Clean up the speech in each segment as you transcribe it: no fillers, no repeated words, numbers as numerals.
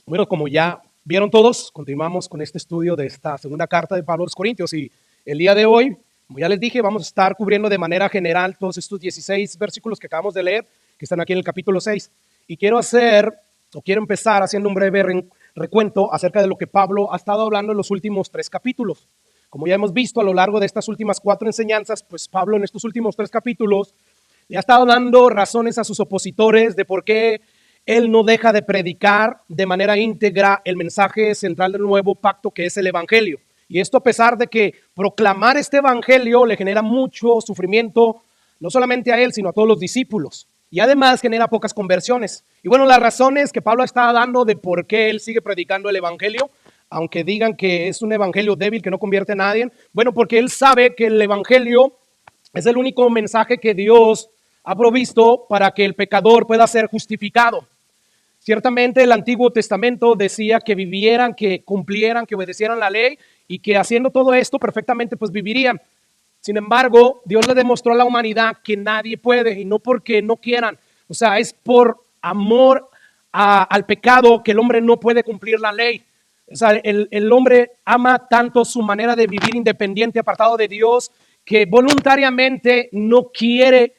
Bueno, como ya vieron todos, continuamos con este estudio de esta segunda carta de Pablo a los Corintios y el día de hoy, como ya les dije, vamos a estar cubriendo de manera general todos estos 16 versículos que acabamos de leer, que están aquí en el capítulo 6. Y quiero empezar haciendo un breve recuento acerca de lo que Pablo ha estado hablando en los últimos 3 capítulos. Como ya hemos visto a lo largo de estas últimas 4 enseñanzas, pues Pablo en estos últimos 3 capítulos le ha estado dando razones a sus opositores de por qué él no deja de predicar de manera íntegra el mensaje central del nuevo pacto, que es el evangelio. Y esto a pesar de que proclamar este evangelio le genera mucho sufrimiento, no solamente a él, sino a todos los discípulos. Y además genera pocas conversiones. Y bueno, las razones que Pablo está dando de por qué él sigue predicando el evangelio, aunque digan que es un evangelio débil que no convierte a nadie, bueno, porque él sabe que el evangelio es el único mensaje que Dios ha provisto para que el pecador pueda ser justificado. Ciertamente el Antiguo Testamento decía que vivieran, que cumplieran, que obedecieran la ley y que haciendo todo esto perfectamente pues vivirían. Sin embargo, Dios le demostró a la humanidad que nadie puede, y no porque no quieran. O sea, es por amor al pecado que el hombre no puede cumplir la ley. O sea, el hombre ama tanto su manera de vivir independiente, apartado de Dios, que voluntariamente no quiere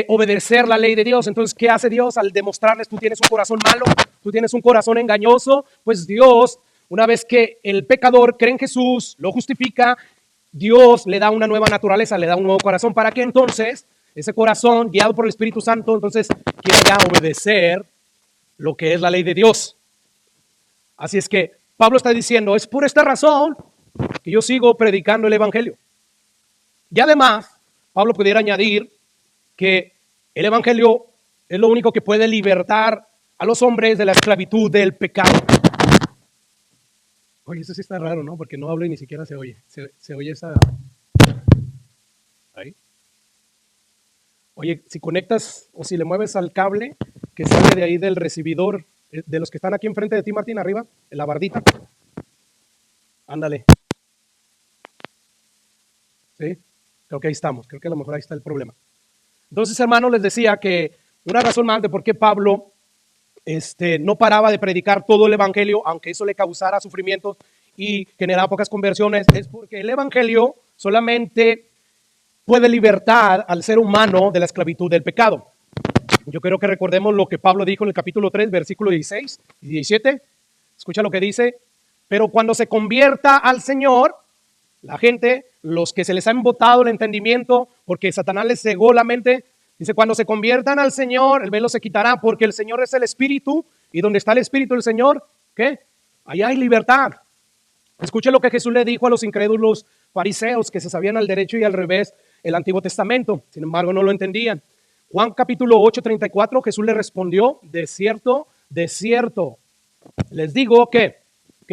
obedecer la ley de Dios. Entonces, ¿qué hace Dios al demostrarles tú tienes un corazón malo, tú tienes un corazón engañoso? Pues Dios, una vez que el pecador cree en Jesús, lo justifica, Dios le da una nueva naturaleza, le da un nuevo corazón, para que entonces ese corazón, guiado por el Espíritu Santo, entonces quiera ya obedecer lo que es la ley de Dios. Así es que Pablo está diciendo, es por esta razón que yo sigo predicando el evangelio. Y además, Pablo pudiera añadir que el evangelio es lo único que puede libertar a los hombres de la esclavitud del pecado. Oye, eso sí está raro, ¿no? Porque no hablo y ni siquiera se oye. Se oye esa... Ahí. Oye, si conectas o si le mueves al cable que sale de ahí del recibidor, de los que están aquí enfrente de ti, Martín, arriba, en la bardita. Ándale. ¿Sí? Creo que ahí estamos. Creo que a lo mejor ahí está el problema. Entonces, hermanos, les decía que una razón más de por qué Pablo no paraba de predicar todo el evangelio, aunque eso le causara sufrimientos y generaba pocas conversiones, es porque el evangelio solamente puede libertar al ser humano de la esclavitud del pecado. Yo creo que recordemos lo que Pablo dijo en el capítulo 3, versículo 16 y 17. Escucha lo que dice. Pero cuando se convierta al Señor, la gente, los que se les ha embotado el entendimiento, porque Satanás les cegó la mente, dice, cuando se conviertan al Señor, el velo se quitará, porque el Señor es el Espíritu, y donde está el Espíritu del Señor, ¿qué? Allá hay libertad. Escuche lo que Jesús le dijo a los incrédulos fariseos, que se sabían al derecho y al revés el Antiguo Testamento, sin embargo no lo entendían. Juan capítulo 8, 34, Jesús le respondió, de cierto, les digo que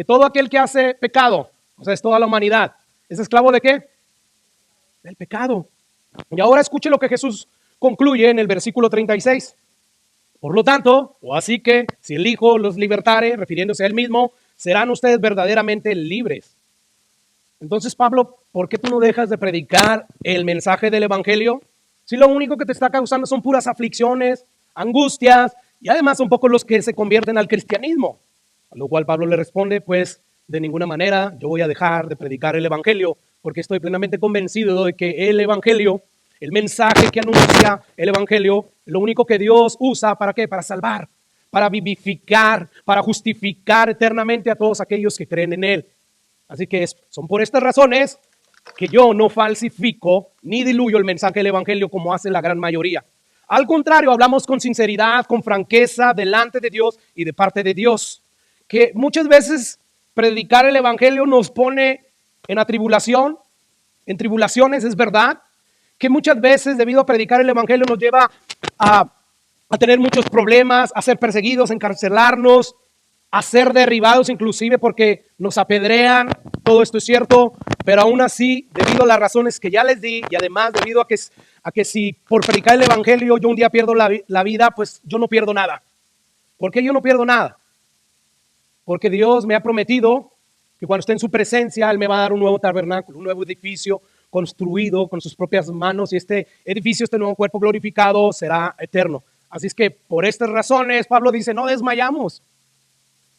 todo aquel que hace pecado, o sea, es toda la humanidad, ¿es esclavo de qué? Del pecado. Y ahora escuche lo que Jesús concluye en el versículo 36. Por lo tanto, o así que, si el Hijo los libertare, refiriéndose a él mismo, serán ustedes verdaderamente libres. Entonces, Pablo, ¿por qué tú no dejas de predicar el mensaje del evangelio? Si lo único que te está causando son puras aflicciones, angustias, y además son pocos los que se convierten al cristianismo. A lo cual Pablo le responde, pues, de ninguna manera yo voy a dejar de predicar el evangelio, porque estoy plenamente convencido de que el evangelio, el mensaje que anuncia el evangelio, lo único que Dios usa, ¿para qué? Para salvar, para vivificar, para justificar eternamente a todos aquellos que creen en él. Así que son por estas razones que yo no falsifico ni diluyo el mensaje del evangelio como hace la gran mayoría. Al contrario, hablamos con sinceridad, con franqueza, delante de Dios y de parte de Dios. Que muchas veces predicar el evangelio nos pone en atribulación, en tribulaciones, es verdad. Que muchas veces debido a predicar el evangelio nos lleva a tener muchos problemas, a ser perseguidos, a encarcelarnos, a ser derribados inclusive porque nos apedrean. Todo esto es cierto, pero aún así, debido a las razones que ya les di y además debido a que si por predicar el evangelio yo un día pierdo la vida, pues yo no pierdo nada. ¿Por qué yo no pierdo nada? Porque Dios me ha prometido que cuando esté en su presencia, Él me va a dar un nuevo tabernáculo, un nuevo edificio construido con sus propias manos, y este edificio, este nuevo cuerpo glorificado será eterno. Así es que por estas razones, Pablo dice, no desmayamos.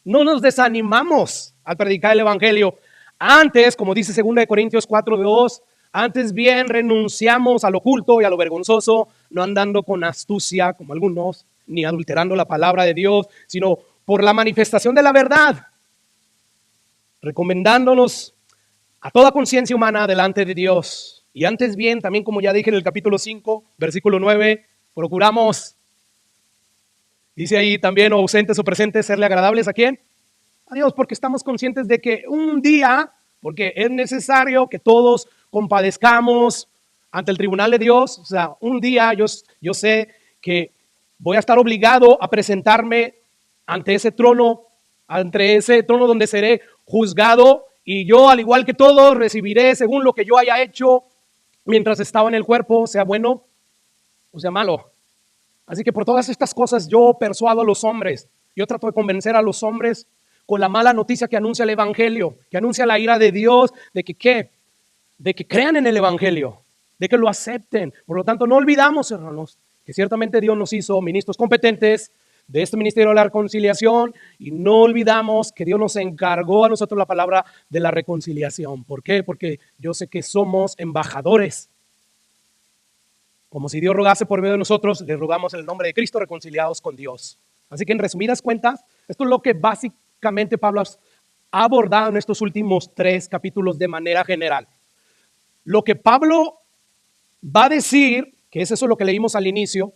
No nos desanimamos al predicar el evangelio. Antes, como dice 2 Corintios 4:2, antes bien renunciamos a lo oculto y a lo vergonzoso, no andando con astucia como algunos, ni adulterando la palabra de Dios, sino por la manifestación de la verdad, recomendándonos a toda conciencia humana delante de Dios. Y antes bien, también como ya dije en el capítulo 5, versículo 9, procuramos, dice ahí también, ausentes o presentes, serle agradables ¿a quién? A Dios, porque estamos conscientes de que un día, porque es necesario que todos compadezcamos ante el tribunal de Dios, o sea, un día yo sé que voy a estar obligado a presentarme ante ese trono donde seré juzgado, y yo, al igual que todos, recibiré según lo que yo haya hecho mientras estaba en el cuerpo, sea bueno o sea malo. Así que por todas estas cosas yo persuado a los hombres, yo trato de convencer a los hombres con la mala noticia que anuncia el evangelio, que anuncia la ira de Dios, de que ¿qué? De que crean en el evangelio, de que lo acepten. Por lo tanto, no olvidamos, hermanos, que ciertamente Dios nos hizo ministros competentes de este ministerio de la reconciliación, y no olvidamos que Dios nos encargó a nosotros la palabra de la reconciliación. ¿Por qué? Porque yo sé que somos embajadores. Como si Dios rogase por medio de nosotros, le rogamos en el nombre de Cristo reconciliados con Dios. Así que en resumidas cuentas, esto es lo que básicamente Pablo ha abordado en estos últimos 3 capítulos de manera general. Lo que Pablo va a decir, que es eso lo que leímos al inicio,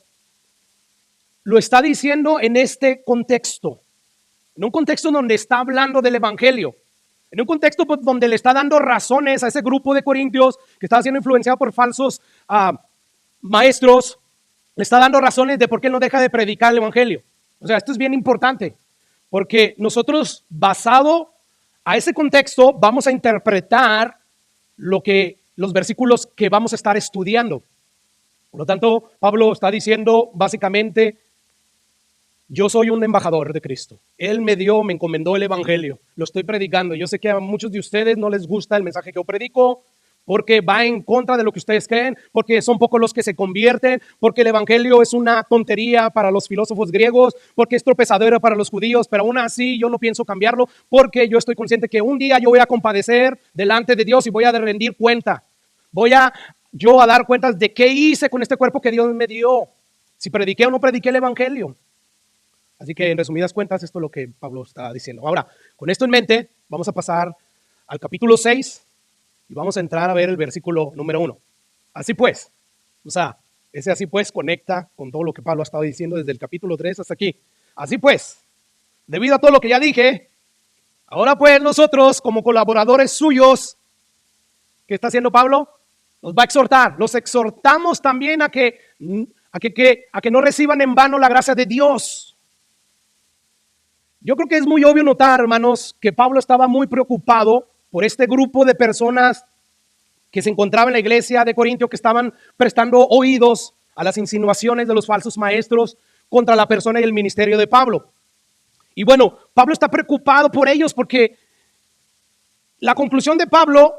lo está diciendo en este contexto, en un contexto donde está hablando del evangelio, en un contexto donde le está dando razones a ese grupo de corintios que estaba siendo influenciado por falsos maestros, le está dando razones de por qué no deja de predicar el evangelio. O sea, esto es bien importante, porque nosotros, basado a ese contexto, vamos a interpretar los versículos que vamos a estar estudiando. Por lo tanto, Pablo está diciendo básicamente: yo soy un embajador de Cristo. Él me encomendó el evangelio. Lo estoy predicando. Yo sé que a muchos de ustedes no les gusta el mensaje que yo predico, porque va en contra de lo que ustedes creen, porque son pocos los que se convierten, porque el evangelio es una tontería para los filósofos griegos, porque es tropezadero para los judíos, pero aún así yo no pienso cambiarlo, porque yo estoy consciente que un día yo voy a compadecer delante de Dios y voy a rendir cuenta. Voy a dar cuentas de qué hice con este cuerpo que Dios me dio, si prediqué o no prediqué el evangelio. Así que en resumidas cuentas, esto es lo que Pablo está diciendo. Ahora, con esto en mente, vamos a pasar al capítulo 6 y vamos a entrar a ver el versículo número 1. Así pues, o sea, ese así pues conecta con todo lo que Pablo ha estado diciendo desde el capítulo 3 hasta aquí. Así pues, debido a todo lo que ya dije, ahora pues nosotros como colaboradores suyos, ¿qué está haciendo Pablo? Nos va a exhortar. Los exhortamos también a que no reciban en vano la gracia de Dios. Yo creo que es muy obvio notar, hermanos, que Pablo estaba muy preocupado por este grupo de personas que se encontraba en la iglesia de Corintio, que estaban prestando oídos a las insinuaciones de los falsos maestros contra la persona y el ministerio de Pablo. Y bueno, Pablo está preocupado por ellos, porque la conclusión de Pablo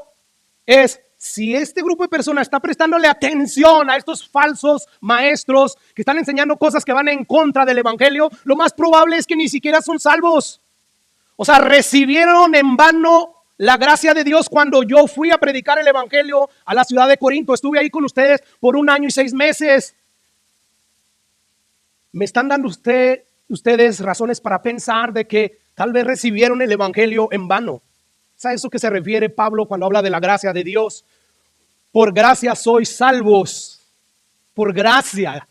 es: si este grupo de personas está prestándole atención a estos falsos maestros que están enseñando cosas que van en contra del evangelio, lo más probable es que ni siquiera son salvos. O sea, recibieron en vano la gracia de Dios cuando yo fui a predicar el evangelio a la ciudad de Corinto. Estuve ahí con ustedes por 1 año y 6 meses. Me están dando ustedes razones para pensar de que tal vez recibieron el evangelio en vano. ¿Es a eso que se refiere Pablo cuando habla de la gracia de Dios? Por gracia sois salvos. Por gracia.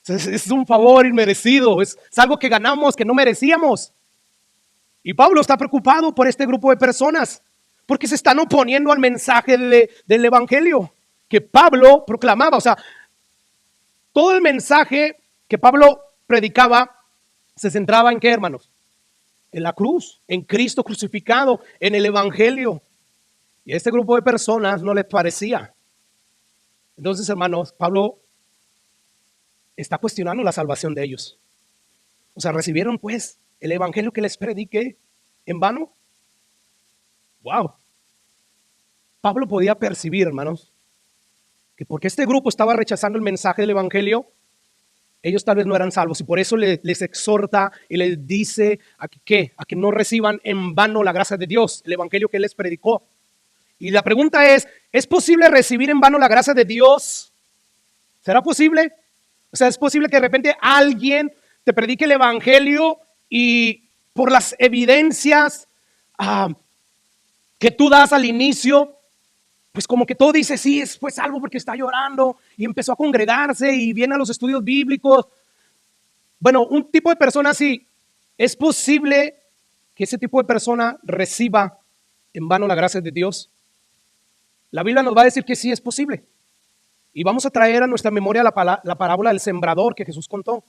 Es un favor inmerecido. Es algo que ganamos, que no merecíamos. Y Pablo está preocupado por este grupo de personas, porque se están oponiendo al mensaje del evangelio que Pablo proclamaba. O sea, todo el mensaje que Pablo predicaba se centraba en ¿qué, hermanos? En la cruz, en Cristo crucificado, en el evangelio. Y a este grupo de personas no les parecía. Entonces, hermanos, Pablo está cuestionando la salvación de ellos. O sea, ¿recibieron pues el evangelio que les prediqué en vano? Wow. Pablo podía percibir, hermanos, que porque este grupo estaba rechazando el mensaje del evangelio, ellos tal vez no eran salvos y por eso les exhorta y les dice a que no reciban en vano la gracia de Dios, el evangelio que él les predicó. Y la pregunta ¿es posible recibir en vano la gracia de Dios? ¿Será posible? O sea, ¿es posible que de repente alguien te predique el evangelio y por las evidencias que tú das al inicio, pues como que todo dice, sí, fue salvo porque está llorando y empezó a congregarse y viene a los estudios bíblicos? Bueno, un tipo de persona así, ¿es posible que ese tipo de persona reciba en vano la gracia de Dios? La Biblia nos va a decir que sí es posible. Y vamos a traer a nuestra memoria la parábola del sembrador que Jesús contó.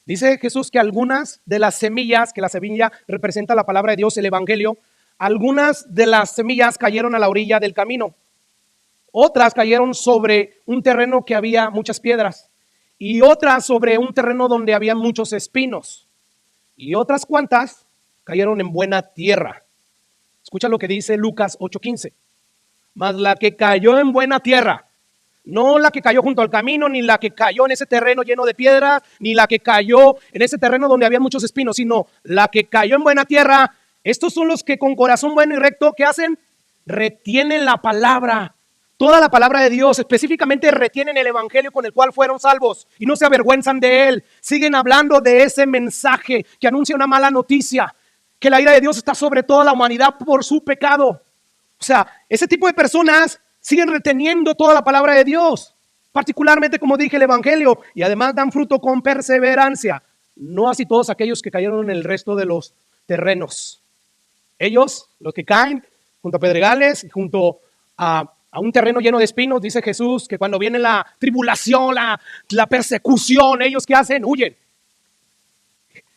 Dice Jesús que algunas de las semillas, que la semilla representa la palabra de Dios, el evangelio, algunas de las semillas cayeron a la orilla del camino. Otras cayeron sobre un terreno que había muchas piedras. Y otras sobre un terreno donde había muchos espinos. Y otras cuantas cayeron en buena tierra. Escucha lo que dice Lucas 8:15. Mas la que cayó en buena tierra, no la que cayó junto al camino, ni la que cayó en ese terreno lleno de piedras, ni la que cayó en ese terreno donde había muchos espinos, sino la que cayó en buena tierra. Estos son los que con corazón bueno y recto, ¿qué hacen? Retienen la palabra, toda la palabra de Dios, específicamente retienen el evangelio con el cual fueron salvos y no se avergüenzan de él. Siguen hablando de ese mensaje que anuncia una mala noticia, que la ira de Dios está sobre toda la humanidad por su pecado. O sea, ese tipo de personas siguen reteniendo toda la palabra de Dios, particularmente, como dije, el evangelio, y además dan fruto con perseverancia. No así todos aquellos que cayeron en el resto de los terrenos. Ellos, los que caen junto a pedregales y junto a un terreno lleno de espinos, dice Jesús que cuando viene la tribulación, la persecución, ellos ¿qué hacen? Huyen.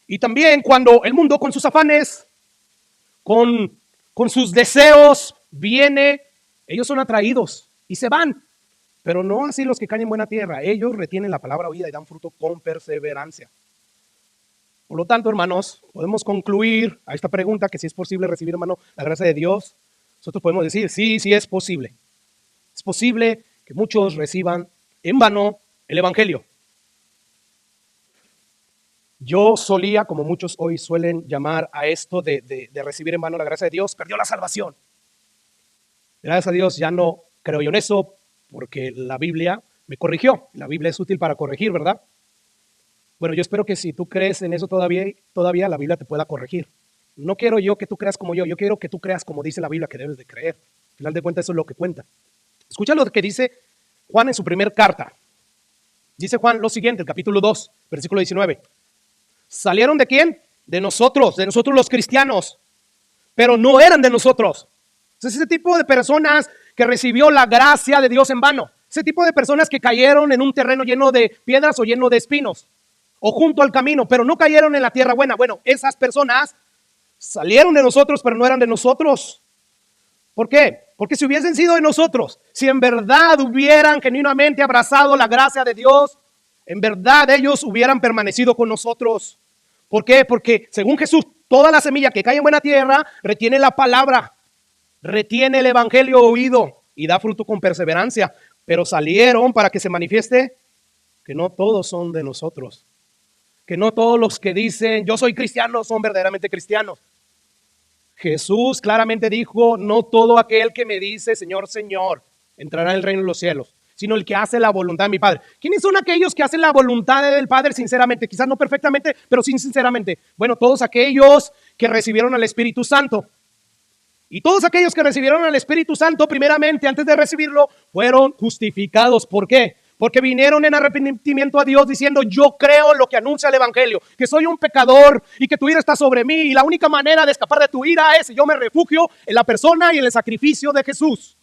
Y también cuando el mundo con sus afanes, con sus deseos viene, ellos son atraídos y se van. Pero no así los que caen en buena tierra. Ellos retienen la palabra oída y dan fruto con perseverancia. Por lo tanto, hermanos, podemos concluir a esta pregunta que si es posible recibir, hermano, la gracia de Dios. Nosotros podemos decir, sí, sí es posible. Es posible que muchos reciban en vano el evangelio. Yo solía, como muchos hoy suelen llamar a esto de recibir en vano la gracia de Dios, perdió la salvación. Gracias a Dios ya no creo yo en eso porque la Biblia me corrigió. La Biblia es útil para corregir, ¿verdad? Bueno, yo espero que si tú crees en eso todavía la Biblia te pueda corregir. No quiero yo que tú creas como yo quiero que tú creas como dice la Biblia que debes de creer. Al final de cuentas eso es lo que cuenta. Escucha lo que dice Juan en su primer carta. Dice Juan lo siguiente, el capítulo 2, versículo 19. ¿Salieron de quién? De nosotros los cristianos, pero no eran de nosotros. Es ese tipo de personas que recibió la gracia de Dios en vano. Ese tipo de personas que cayeron en un terreno lleno de piedras o lleno de espinos o junto al camino, pero no cayeron en la tierra buena. Bueno, esas personas salieron de nosotros, pero no eran de nosotros. ¿Por qué? Porque si hubiesen sido de nosotros, si en verdad hubieran genuinamente abrazado la gracia de Dios, en verdad ellos hubieran permanecido con nosotros. ¿Por qué? Porque según Jesús, toda la semilla que cae en buena tierra retiene la palabra, retiene el evangelio oído y da fruto con perseverancia. Pero salieron para que se manifieste que no todos son de nosotros. Que no todos los que dicen yo soy cristiano son verdaderamente cristianos. Jesús claramente dijo, no todo aquel que me dice Señor, Señor, entrará en el reino de los cielos, sino el que hace la voluntad de mi Padre. ¿Quiénes son aquellos que hacen la voluntad del Padre sinceramente? Quizás no perfectamente, pero sí sinceramente. Bueno, todos aquellos que recibieron al Espíritu Santo. Y todos aquellos que recibieron al Espíritu Santo, primeramente, antes de recibirlo, fueron justificados. ¿Por qué? Porque vinieron en arrepentimiento a Dios diciendo, yo creo lo que anuncia el evangelio, que soy un pecador y que tu ira está sobre mí. Y la única manera de escapar de tu ira es yo me refugio en la persona y en el sacrificio de Jesús.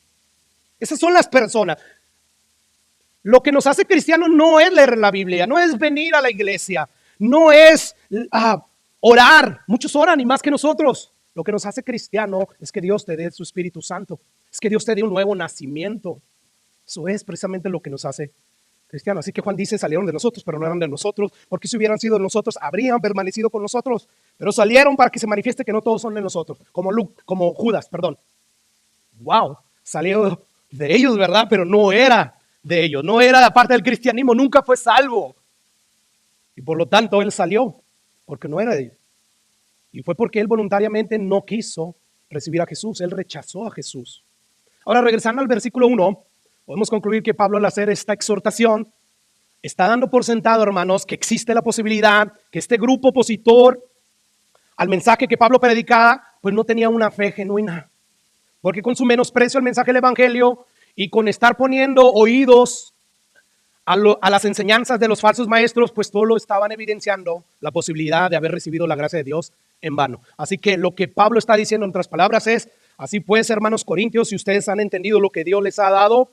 Esas son las personas. Lo que nos hace cristianos no es leer la Biblia, no es venir a la iglesia, no es orar. Muchos oran y más que nosotros. Lo que nos hace cristiano es que Dios te dé su Espíritu Santo, es que Dios te dé un nuevo nacimiento. Eso es precisamente lo que nos hace cristianos. Así que Juan dice, salieron de nosotros, pero no eran de nosotros, porque si hubieran sido de nosotros, habrían permanecido con nosotros. Pero salieron para que se manifieste que no todos son de nosotros, como Judas, perdón. Wow, salió de ellos, ¿verdad? Pero no era de ellos, no era parte del cristianismo, nunca fue salvo. Y por lo tanto él salió, porque no era de él. Y fue porque él voluntariamente no quiso recibir a Jesús, él rechazó a Jesús. Ahora, regresando al versículo 1, podemos concluir que Pablo, al hacer esta exhortación, está dando por sentado, hermanos, que existe la posibilidad que este grupo opositor al mensaje que Pablo predicaba, pues no tenía una fe genuina. Porque con su menosprecio al mensaje del evangelio y con estar poniendo oídos a las enseñanzas de los falsos maestros, pues todo lo estaban evidenciando la posibilidad de haber recibido la gracia de Dios en vano. Así que lo que Pablo está diciendo en otras palabras es, así pues, hermanos corintios, si ustedes han entendido lo que Dios les ha dado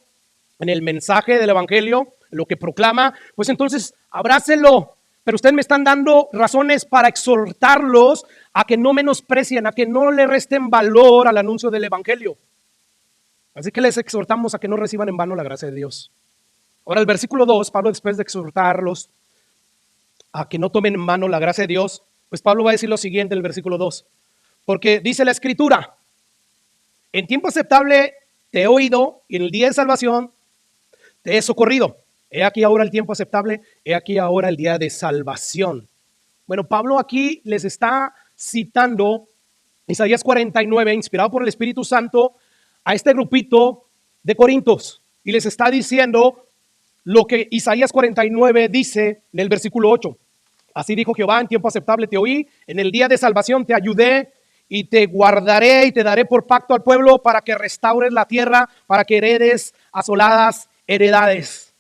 en el mensaje del evangelio, lo que proclama, pues entonces abrácenlo. Pero ustedes me están dando razones para exhortarlos a que no menosprecien, a que no le resten valor al anuncio del evangelio. Así que les exhortamos a que no reciban en vano la gracia de Dios. Ahora el versículo 2, Pablo, después de exhortarlos a que no tomen en vano la gracia de Dios, pues Pablo va a decir lo siguiente en el versículo 2. Porque dice la Escritura, en tiempo aceptable te he oído y en el día de salvación te he socorrido. He aquí ahora el tiempo aceptable, he aquí ahora el día de salvación. Bueno, Pablo aquí les está citando Isaías 49, inspirado por el Espíritu Santo, a este grupito de Corintios. Y les está diciendo lo que Isaías 49 dice en el versículo 8. Así dijo Jehová, en tiempo aceptable te oí, en el día de salvación te ayudé y te guardaré y te daré por pacto al pueblo para que restaures la tierra, para que heredes asoladas heredades.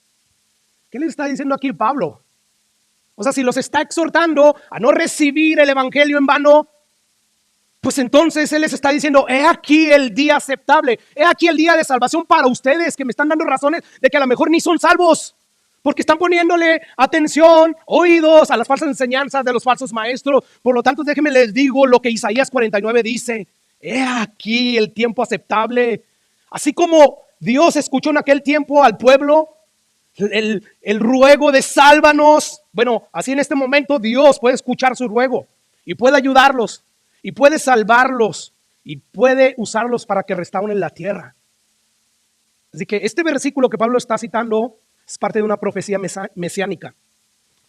¿Qué le está diciendo aquí Pablo? O sea, si los está exhortando a no recibir el evangelio en vano, pues entonces él les está diciendo, he aquí el día aceptable, he aquí el día de salvación para ustedes que me están dando razones de que a lo mejor ni son salvos, porque están poniéndole atención, oídos a las falsas enseñanzas de los falsos maestros. Por lo tanto, déjenme les digo lo que Isaías 49 dice, he aquí el tiempo aceptable. Así como Dios escuchó en aquel tiempo al pueblo, el ruego de sálvanos, bueno, así en este momento Dios puede escuchar su ruego y puede ayudarlos y puede salvarlos y puede usarlos para que restauren la tierra. Así que este versículo que Pablo está citando es parte de una profecía mesiánica,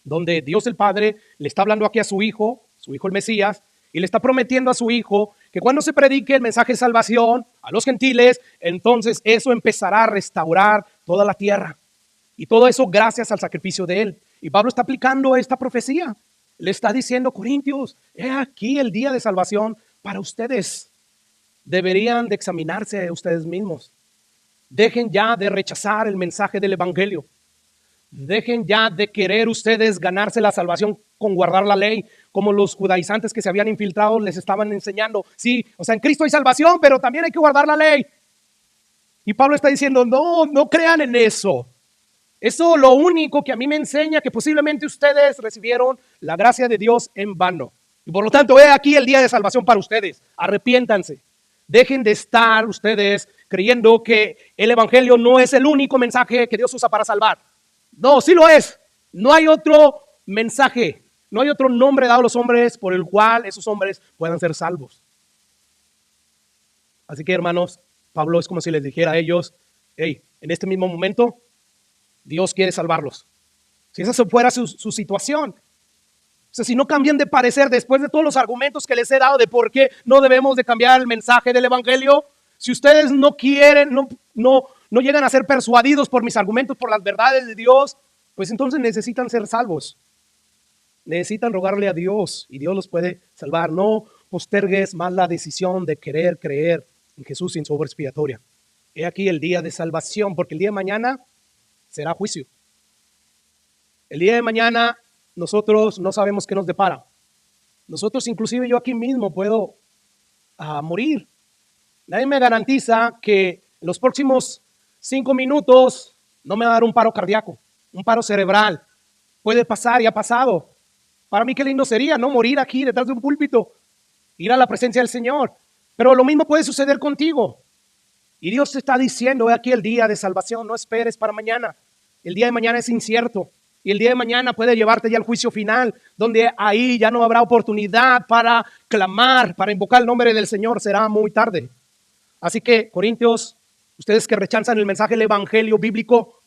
donde Dios el Padre le está hablando aquí a su hijo el Mesías, y le está prometiendo a su hijo que cuando se predique el mensaje de salvación a los gentiles, entonces eso empezará a restaurar toda la tierra. Y todo eso gracias al sacrificio de él. Y Pablo está aplicando esta profecía. Le está diciendo, Corintios, he aquí el día de salvación para ustedes. Deberían de examinarse ustedes mismos. Dejen ya de rechazar el mensaje del evangelio. Dejen ya de querer ustedes ganarse la salvación con guardar la ley, como los judaizantes que se habían infiltrado les estaban enseñando. Sí, o sea, en Cristo hay salvación, pero también hay que guardar la ley. Y Pablo está diciendo, no crean en eso. Eso lo único que a mí me enseña que posiblemente ustedes recibieron la gracia de Dios en vano. Y por lo tanto, he aquí el día de salvación para ustedes. Arrepiéntanse. Dejen de estar ustedes creyendo que el evangelio no es el único mensaje que Dios usa para salvar. No, sí lo es. No hay otro mensaje, no hay otro nombre dado a los hombres por el cual esos hombres puedan ser salvos. Así que, hermanos, Pablo es como si les dijera a ellos, hey, en este mismo momento, Dios quiere salvarlos. Si esa fuera su situación. O sea, si no cambian de parecer después de todos los argumentos que les he dado de por qué no debemos de cambiar el mensaje del evangelio, si ustedes no quieren, no llegan a ser persuadidos por mis argumentos, por las verdades de Dios, pues entonces necesitan ser salvos. Necesitan rogarle a Dios y Dios los puede salvar. No postergues más la decisión de querer creer en Jesús y en su obra expiatoria. He aquí el día de salvación, porque el día de mañana será juicio. El día de mañana nosotros no sabemos qué nos depara. Nosotros, inclusive yo aquí mismo, puedo morir. Nadie me garantiza que en los próximos 5 minutos no me va a dar un paro cardíaco, un paro cerebral. Puede pasar y ha pasado. Para mí qué lindo sería, ¿no? Morir aquí detrás de un púlpito, ir a la presencia del Señor. Pero lo mismo puede suceder contigo. Y Dios te está diciendo, aquí el día de salvación, no esperes para mañana. El día de mañana es incierto. Y el día de mañana puede llevarte ya al juicio final, donde ahí ya no habrá oportunidad para clamar, para invocar el nombre del Señor. Será muy tarde. Así que, Corintios, ustedes que rechazan el mensaje del evangelio bíblico,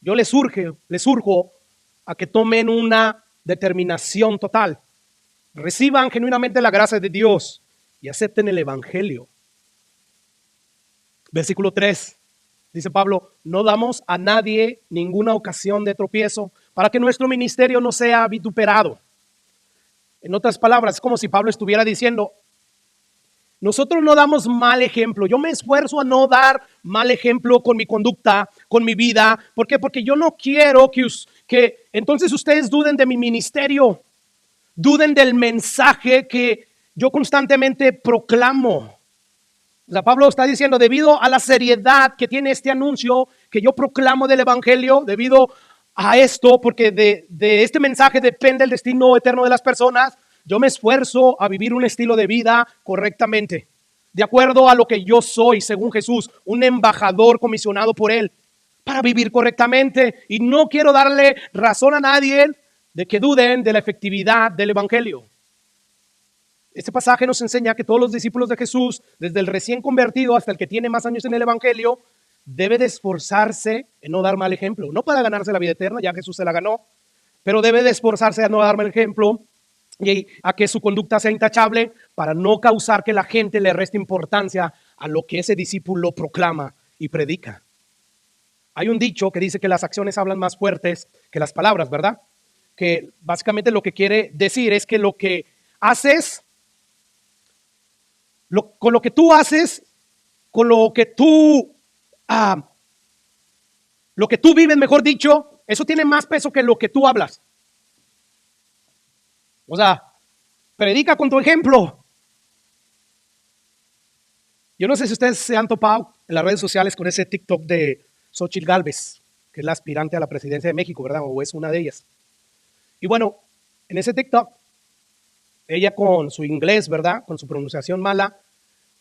yo les urjo a que tomen una determinación total. Reciban genuinamente la gracia de Dios y acepten el Evangelio. Versículo 3, dice Pablo, no damos a nadie ninguna ocasión de tropiezo para que nuestro ministerio no sea vituperado. En otras palabras, es como si Pablo estuviera diciendo, nosotros no damos mal ejemplo. Yo me esfuerzo a no dar mal ejemplo con mi conducta, con mi vida. ¿Por qué? Porque yo no quiero que entonces ustedes duden de mi ministerio, duden del mensaje que yo constantemente proclamo. O sea, Pablo está diciendo, debido a la seriedad que tiene este anuncio que yo proclamo del Evangelio, debido a esto, porque de este mensaje depende el destino eterno de las personas, yo me esfuerzo a vivir un estilo de vida correctamente, de acuerdo a lo que yo soy, según Jesús, un embajador comisionado por Él, para vivir correctamente. Y no quiero darle razón a nadie de que duden de la efectividad del Evangelio. Este pasaje nos enseña que todos los discípulos de Jesús, desde el recién convertido hasta el que tiene más años en el Evangelio, debe de esforzarse en no dar mal ejemplo. No para ganarse la vida eterna, ya Jesús se la ganó, pero debe de esforzarse a no dar mal ejemplo y a que su conducta sea intachable para no causar que la gente le reste importancia a lo que ese discípulo proclama y predica. Hay un dicho que dice que las acciones hablan más fuertes que las palabras, ¿verdad? Que básicamente lo que quiere decir es que lo que haces, con lo que tú haces, con lo que tú vives, mejor dicho, eso tiene más peso que lo que tú hablas. O sea, predica con tu ejemplo. Yo no sé si ustedes se han topado en las redes sociales con ese TikTok de Xóchitl Gálvez, que es la aspirante a la presidencia de México, ¿verdad? O es una de ellas. Y bueno, en ese TikTok, ella con su inglés, ¿verdad? Con su pronunciación mala,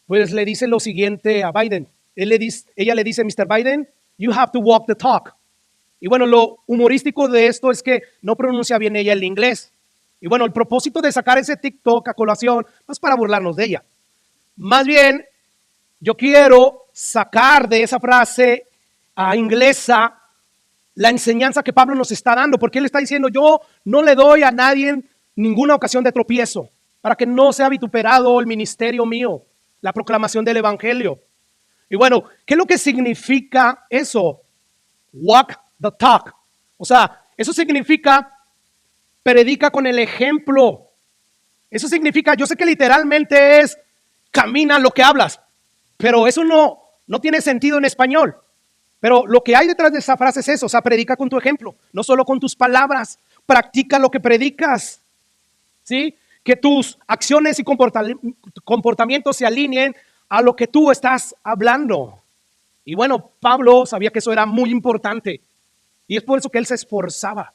pues le dice lo siguiente a Biden. Ella le dice, Mr. Biden, you have to walk the talk. Y bueno, lo humorístico de esto es que no pronuncia bien ella el inglés. Y bueno, el propósito de sacar ese TikTok a colación no es para burlarnos de ella. Más bien, yo quiero sacar de esa frase inglesa la enseñanza que Pablo nos está dando, porque él está diciendo, yo no le doy a nadie ninguna ocasión de tropiezo, para que no sea vituperado el ministerio mío, la proclamación del Evangelio. Y bueno, ¿qué es lo que significa eso? Walk the talk. O sea, eso significa predica con el ejemplo. Eso significa, yo sé que literalmente es camina lo que hablas, pero eso no tiene sentido en español. Pero lo que hay detrás de esa frase es eso, o sea, predica con tu ejemplo, no solo con tus palabras, practica lo que predicas, ¿sí? Que tus acciones y comportamientos se alineen a lo que tú estás hablando. Y bueno, Pablo sabía que eso era muy importante y es por eso que él se esforzaba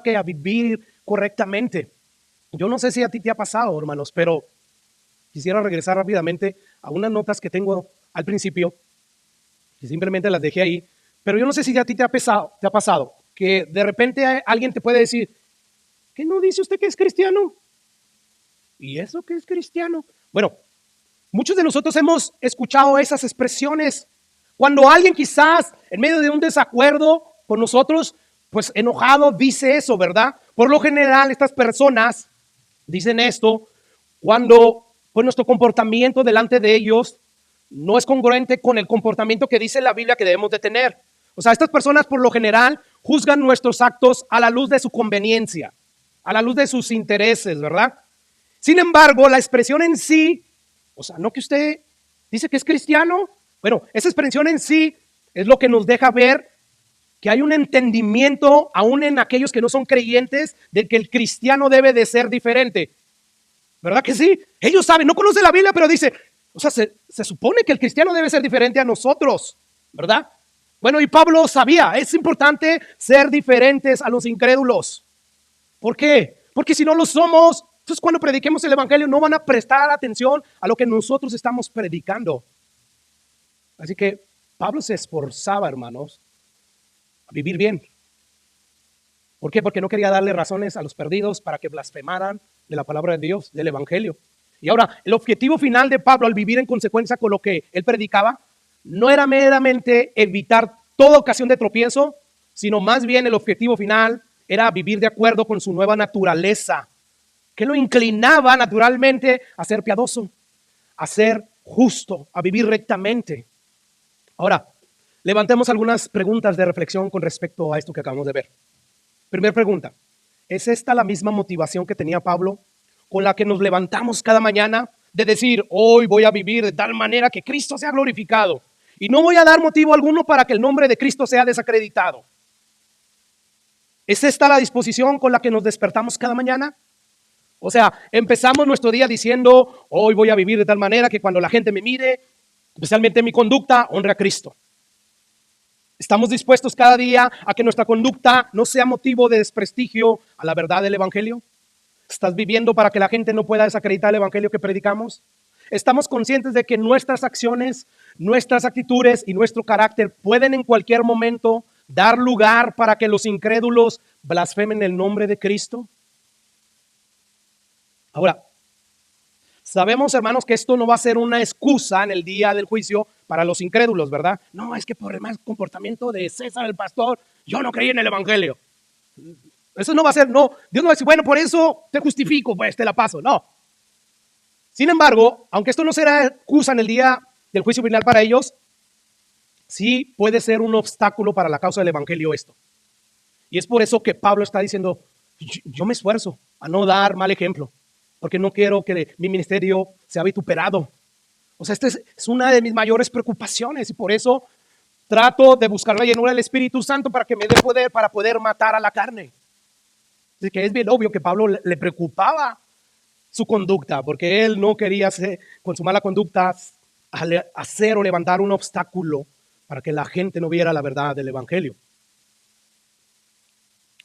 que a vivir correctamente. Yo no sé si a ti te ha pasado, hermanos, pero quisiera regresar rápidamente a unas notas que tengo al principio, que simplemente las dejé ahí, pero yo no sé si a ti te ha pasado, que de repente alguien te puede decir, ¿qué no dice usted que es cristiano? ¿Y eso qué es cristiano? Bueno, muchos de nosotros hemos escuchado esas expresiones cuando alguien quizás en medio de un desacuerdo con nosotros, pues enojado dice eso, ¿verdad? Por lo general estas personas dicen esto cuando pues, nuestro comportamiento delante de ellos no es congruente con el comportamiento que dice la Biblia que debemos de tener. O sea, estas personas por lo general juzgan nuestros actos a la luz de su conveniencia, a la luz de sus intereses, ¿verdad? Sin embargo, la expresión en sí, o sea, no que usted dice que es cristiano, bueno, esa expresión en sí es lo que nos deja ver que hay un entendimiento, aún en aquellos que no son creyentes, de que el cristiano debe de ser diferente. ¿Verdad que sí? Ellos saben, no conocen la Biblia, pero dice, o sea, se supone que el cristiano debe ser diferente a nosotros, ¿verdad? Bueno, y Pablo sabía, es importante ser diferentes a los incrédulos. ¿Por qué? Porque si no lo somos, entonces cuando prediquemos el Evangelio no van a prestar atención a lo que nosotros estamos predicando. Así que Pablo se esforzaba, hermanos, a vivir bien. ¿Por qué? Porque no quería darle razones a los perdidos para que blasfemaran de la palabra de Dios, del Evangelio. Y ahora, el objetivo final de Pablo al vivir en consecuencia con lo que él predicaba no era meramente evitar toda ocasión de tropiezo, sino más bien el objetivo final era vivir de acuerdo con su nueva naturaleza, que lo inclinaba naturalmente a ser piadoso, a ser justo, a vivir rectamente. Ahora, levantemos algunas preguntas de reflexión con respecto a esto que acabamos de ver. Primera pregunta, ¿es esta la misma motivación que tenía Pablo, con la que nos levantamos cada mañana, de decir, hoy voy a vivir de tal manera que Cristo sea glorificado y no voy a dar motivo alguno para que el nombre de Cristo sea desacreditado? ¿Es esta la disposición con la que nos despertamos cada mañana? O sea, empezamos nuestro día diciendo, hoy voy a vivir de tal manera que cuando la gente me mire, especialmente mi conducta, honre a Cristo. ¿Estamos dispuestos cada día a que nuestra conducta no sea motivo de desprestigio a la verdad del Evangelio? ¿Estás viviendo para que la gente no pueda desacreditar el Evangelio que predicamos? ¿Estamos conscientes de que nuestras acciones, nuestras actitudes y nuestro carácter pueden en cualquier momento dar lugar para que los incrédulos blasfemen el nombre de Cristo? Ahora, sabemos, hermanos, que esto no va a ser una excusa en el día del juicio para los incrédulos, ¿verdad? No, es que por el mal comportamiento de César el pastor, yo no creí en el Evangelio. Eso no va a ser, no. Dios no va a decir, bueno, por eso te justifico, pues te la paso. No. Sin embargo, aunque esto no será excusa en el día del juicio final para ellos, sí puede ser un obstáculo para la causa del Evangelio esto. Y es por eso que Pablo está diciendo, yo me esfuerzo a no dar mal ejemplo, porque no quiero que mi ministerio sea vituperado. O sea, esta es una de mis mayores preocupaciones y por eso trato de buscar la llenura del Espíritu Santo para que me dé poder para poder matar a la carne. Así que es bien obvio que Pablo le preocupaba su conducta, porque él no quería con su mala conducta hacer o levantar un obstáculo para que la gente no viera la verdad del Evangelio.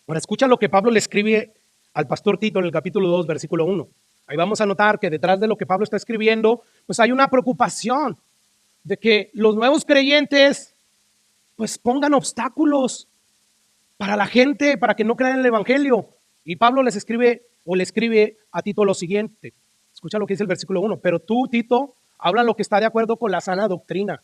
Ahora escucha lo que Pablo le escribe al pastor Tito en el capítulo 2, versículo 1. Ahí vamos a notar que detrás de lo que Pablo está escribiendo, pues hay una preocupación de que los nuevos creyentes pues pongan obstáculos para la gente, para que no crean en el Evangelio. Y Pablo les escribe o le escribe a Tito lo siguiente. Escucha lo que dice el versículo 1. Pero tú, Tito, habla lo que está de acuerdo con la sana doctrina,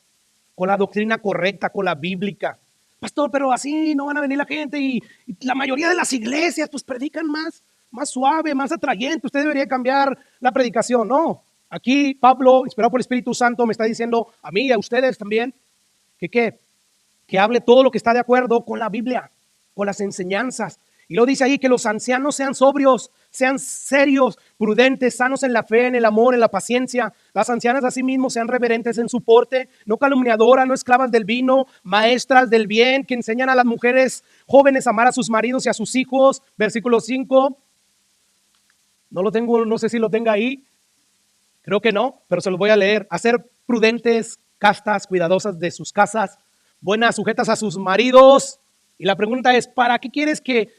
con la doctrina correcta, con la bíblica. Pastor, pero así no van a venir la gente y la mayoría de las iglesias pues predican más suave, más atrayente. Usted debería cambiar la predicación. No, aquí Pablo, inspirado por el Espíritu Santo, me está diciendo a mí y a ustedes también que hable todo lo que está de acuerdo con la Biblia, con las enseñanzas. Y lo dice ahí que los ancianos sean sobrios, sean serios, prudentes, sanos en la fe, en el amor, en la paciencia. Las ancianas asimismo sean reverentes en su porte, no calumniadoras, no esclavas del vino, maestras del bien, que enseñan a las mujeres jóvenes a amar a sus maridos y a sus hijos. Versículo 5. No lo tengo, no sé si lo tenga ahí. Creo que no, pero se los voy a leer. A ser prudentes, castas, cuidadosas de sus casas, buenas, sujetas a sus maridos. Y la pregunta es, ¿para qué quieres que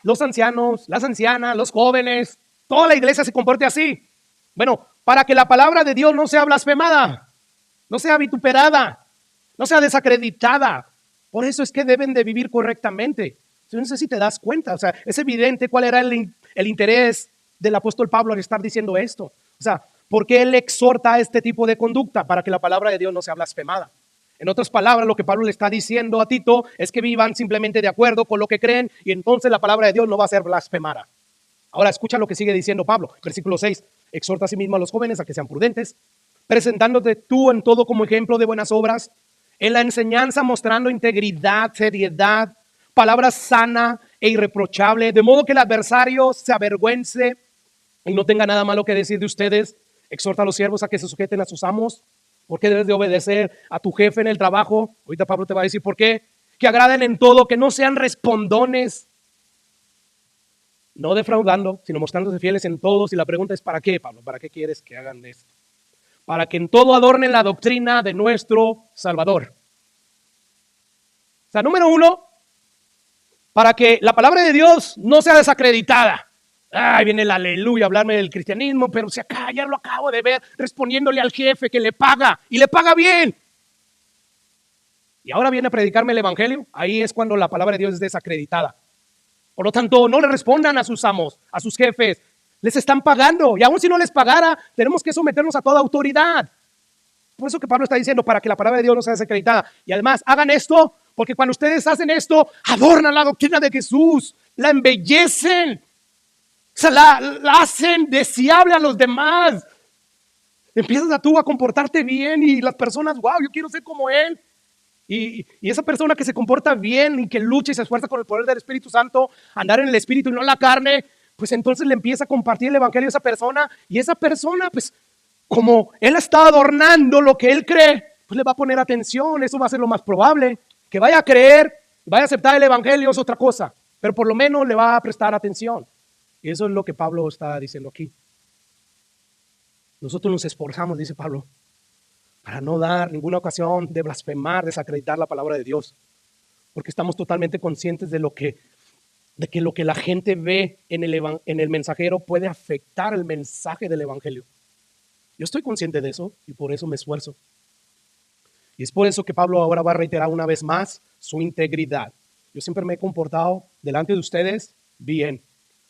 los ancianos, las ancianas, los jóvenes, toda la iglesia se comporte así? Bueno, para que la palabra de Dios no sea blasfemada, no sea vituperada, no sea desacreditada. Por eso es que deben de vivir correctamente. Yo no sé si te das cuenta, o sea, es evidente cuál era el interés del apóstol Pablo al estar diciendo esto. O sea, ¿por qué él exhorta a este tipo de conducta? Para que la palabra de Dios no sea blasfemada. En otras palabras, lo que Pablo le está diciendo a Tito es que vivan simplemente de acuerdo con lo que creen y entonces la palabra de Dios no va a ser blasfemada. Ahora escucha lo que sigue diciendo Pablo, versículo 6. Exhorta a sí mismo a los jóvenes a que sean prudentes, presentándote tú en todo como ejemplo de buenas obras, en la enseñanza mostrando integridad, seriedad, palabra sana e irreprochable, de modo que el adversario se avergüence y no tenga nada malo que decir de ustedes. Exhorta a los siervos a que se sujeten a sus amos, porque debes de obedecer a tu jefe en el trabajo. Ahorita Pablo te va a decir por qué. Que agraden en todo, que no sean respondones, no defraudando, sino mostrándose fieles en todos. Y la pregunta es, ¿para qué, Pablo? ¿Para qué quieres que hagan esto? Para que en todo adornen la doctrina de nuestro Salvador. O sea, número 1, para que la palabra de Dios no sea desacreditada. Ay, viene el aleluya a hablarme del cristianismo, pero si acá ya lo acabo de ver respondiéndole al jefe que le paga y le paga bien. Y ahora viene a predicarme el evangelio. Ahí es cuando la palabra de Dios es desacreditada. Por lo tanto, no le respondan a sus amos, a sus jefes. Les están pagando y aun si no les pagara, tenemos que someternos a toda autoridad. Por eso que Pablo está diciendo, para que la palabra de Dios no sea desacreditada. Y además, hagan esto Porque cuando ustedes hacen esto, adornan la doctrina de Jesús, la embellecen, o sea, la hacen deseable a los demás. Empiezas tú a comportarte bien y las personas, wow, yo quiero ser como él. Y esa persona que se comporta bien y que lucha y se esfuerza con el poder del Espíritu Santo, andar en el Espíritu y no en la carne, pues entonces le empieza a compartir el Evangelio a esa persona. Y esa persona, pues como él está adornando lo que él cree, pues le va a poner atención. Eso va a ser lo más probable. Que vaya a creer, vaya a aceptar el Evangelio es otra cosa, pero por lo menos le va a prestar atención. Y eso es lo que Pablo está diciendo aquí. Nosotros nos esforzamos, dice Pablo, para no dar ninguna ocasión de blasfemar, desacreditar la palabra de Dios, porque estamos totalmente conscientes de que lo que la gente ve en el mensajero puede afectar el mensaje del Evangelio. Yo estoy consciente de eso y por eso me esfuerzo. Y es por eso que Pablo ahora va a reiterar una vez más su integridad. Yo siempre me he comportado delante de ustedes bien,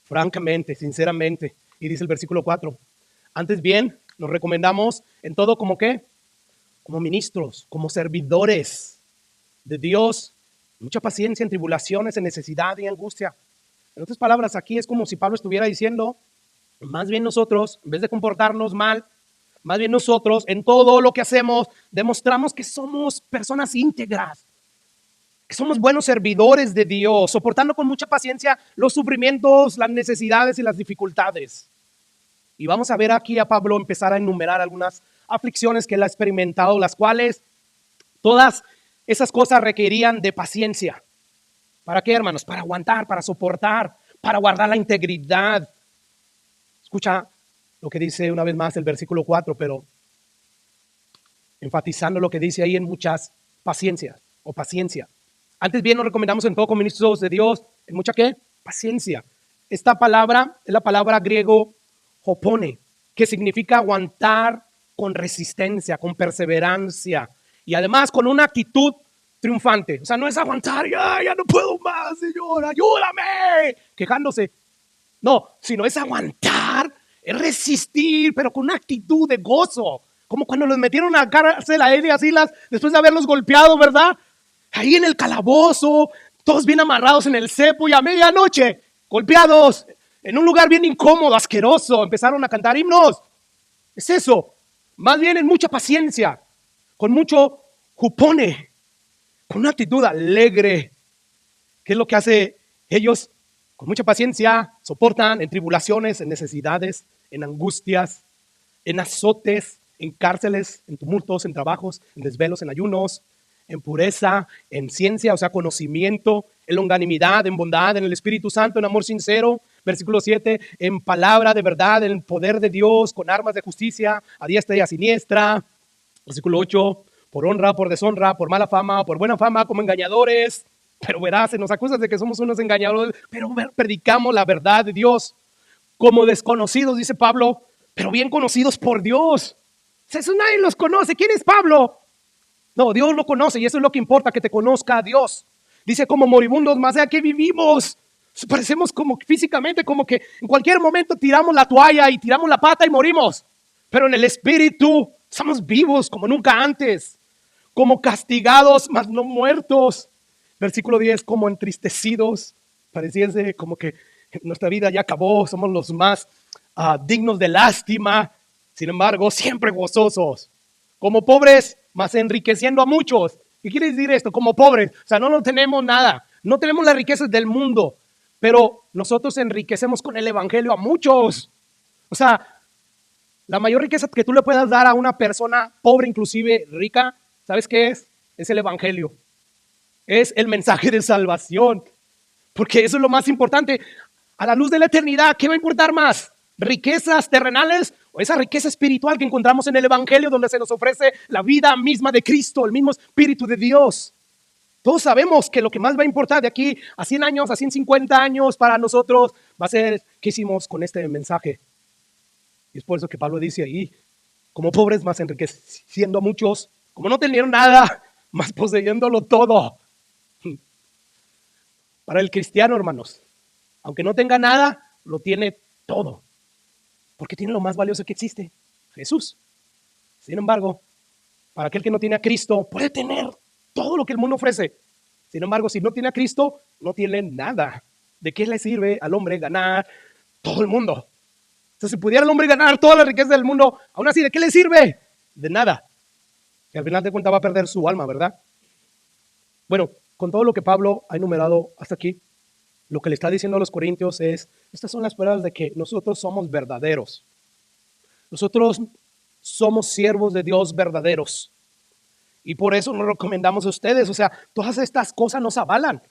francamente, sinceramente. Y dice el versículo 4, antes bien, nos recomendamos en todo como ¿qué? Como ministros, como servidores de Dios, mucha paciencia en tribulaciones, en necesidad y angustia. En otras palabras, aquí es como si Pablo estuviera diciendo, más bien nosotros, en vez de comportarnos mal, más bien nosotros en todo lo que hacemos, demostramos que somos personas íntegras, que somos buenos servidores de Dios, soportando con mucha paciencia los sufrimientos, las necesidades y las dificultades. Y vamos a ver aquí a Pablo empezar a enumerar algunas aflicciones que él ha experimentado, las cuales todas esas cosas requerían de paciencia. ¿Para qué, hermanos? Para aguantar, para soportar, para guardar la integridad. Escucha lo que dice una vez más el versículo 4, pero enfatizando lo que dice ahí en muchas paciencias o paciencia. Antes bien nos recomendamos en todo como ministros de Dios, en mucha ¿qué? Paciencia. Esta palabra es la palabra griego hopone, que significa aguantar con resistencia, con perseverancia y además con una actitud triunfante. O sea, no es aguantar, ya no puedo más, Señor, ayúdame, quejándose. No, sino es aguantar, es resistir, pero con una actitud de gozo. Como cuando los metieron a cárcel a él y a Silas después de haberlos golpeado, ¿verdad? Ahí en el calabozo, todos bien amarrados en el cepo y a medianoche, golpeados, en un lugar bien incómodo, asqueroso, empezaron a cantar himnos. Es eso, más bien en mucha paciencia, con mucho jupone, con una actitud alegre. ¿Qué es lo que hace ellos? Con mucha paciencia soportan en tribulaciones, en necesidades, en angustias, en azotes, en cárceles, en tumultos, en trabajos, en desvelos, en ayunos, en pureza, en ciencia, o sea, conocimiento, en longanimidad, en bondad, en el Espíritu Santo, en amor sincero. Versículo 7, en palabra de verdad, en el poder de Dios, con armas de justicia, a diestra y a siniestra. Versículo 8, por honra, por deshonra, por mala fama, por buena fama, como engañadores. Pero verás, se nos acusa de que somos unos engañadores, pero predicamos la verdad de Dios. Como desconocidos, dice Pablo, pero bien conocidos por Dios. Eso nadie los conoce. ¿Quién es Pablo? No, Dios lo conoce y eso es lo que importa, que te conozca a Dios. Dice como moribundos, más allá que vivimos. Parecemos como físicamente, como que en cualquier momento tiramos la toalla y tiramos la pata y morimos. Pero en el espíritu estamos vivos como nunca antes. Como castigados, mas no muertos. Versículo 10, como entristecidos. Pareciese como que nuestra vida ya acabó, somos los más dignos de lástima. Sin embargo, siempre gozosos. Como pobres, mas enriqueciendo a muchos. ¿Qué quiere decir esto? Como pobres, o sea, no tenemos nada. No tenemos las riquezas del mundo. Pero nosotros enriquecemos con el evangelio a muchos. O sea, la mayor riqueza que tú le puedas dar a una persona pobre, inclusive rica, ¿sabes qué es? Es el evangelio. Es el mensaje de salvación. Porque eso es lo más importante. A la luz de la eternidad, ¿qué va a importar más? ¿Riquezas terrenales o esa riqueza espiritual que encontramos en el evangelio, donde se nos ofrece la vida misma de Cristo, el mismo Espíritu de Dios? Todos sabemos que lo que más va a importar de aquí a 100 años, a 150 años para nosotros va a ser qué hicimos con este mensaje. Y es por eso que Pablo dice ahí, como pobres más enriqueciendo a muchos, como no tenían nada, más poseyéndolo todo. Para el cristiano, hermanos, aunque no tenga nada, lo tiene todo. Porque tiene lo más valioso que existe, Jesús. Sin embargo, para aquel que no tiene a Cristo, puede tener todo lo que el mundo ofrece. Sin embargo, si no tiene a Cristo, no tiene nada. ¿De qué le sirve al hombre ganar todo el mundo? Entonces, si pudiera el hombre ganar toda la riqueza del mundo, aún así, ¿de qué le sirve? De nada. Que al final de cuentas va a perder su alma, ¿verdad? Bueno, con todo lo que Pablo ha enumerado hasta aquí, lo que le está diciendo a los corintios es, estas son las pruebas de que nosotros somos verdaderos. Nosotros somos siervos de Dios verdaderos. Y por eso nos recomendamos a ustedes. O sea, todas estas cosas nos avalan.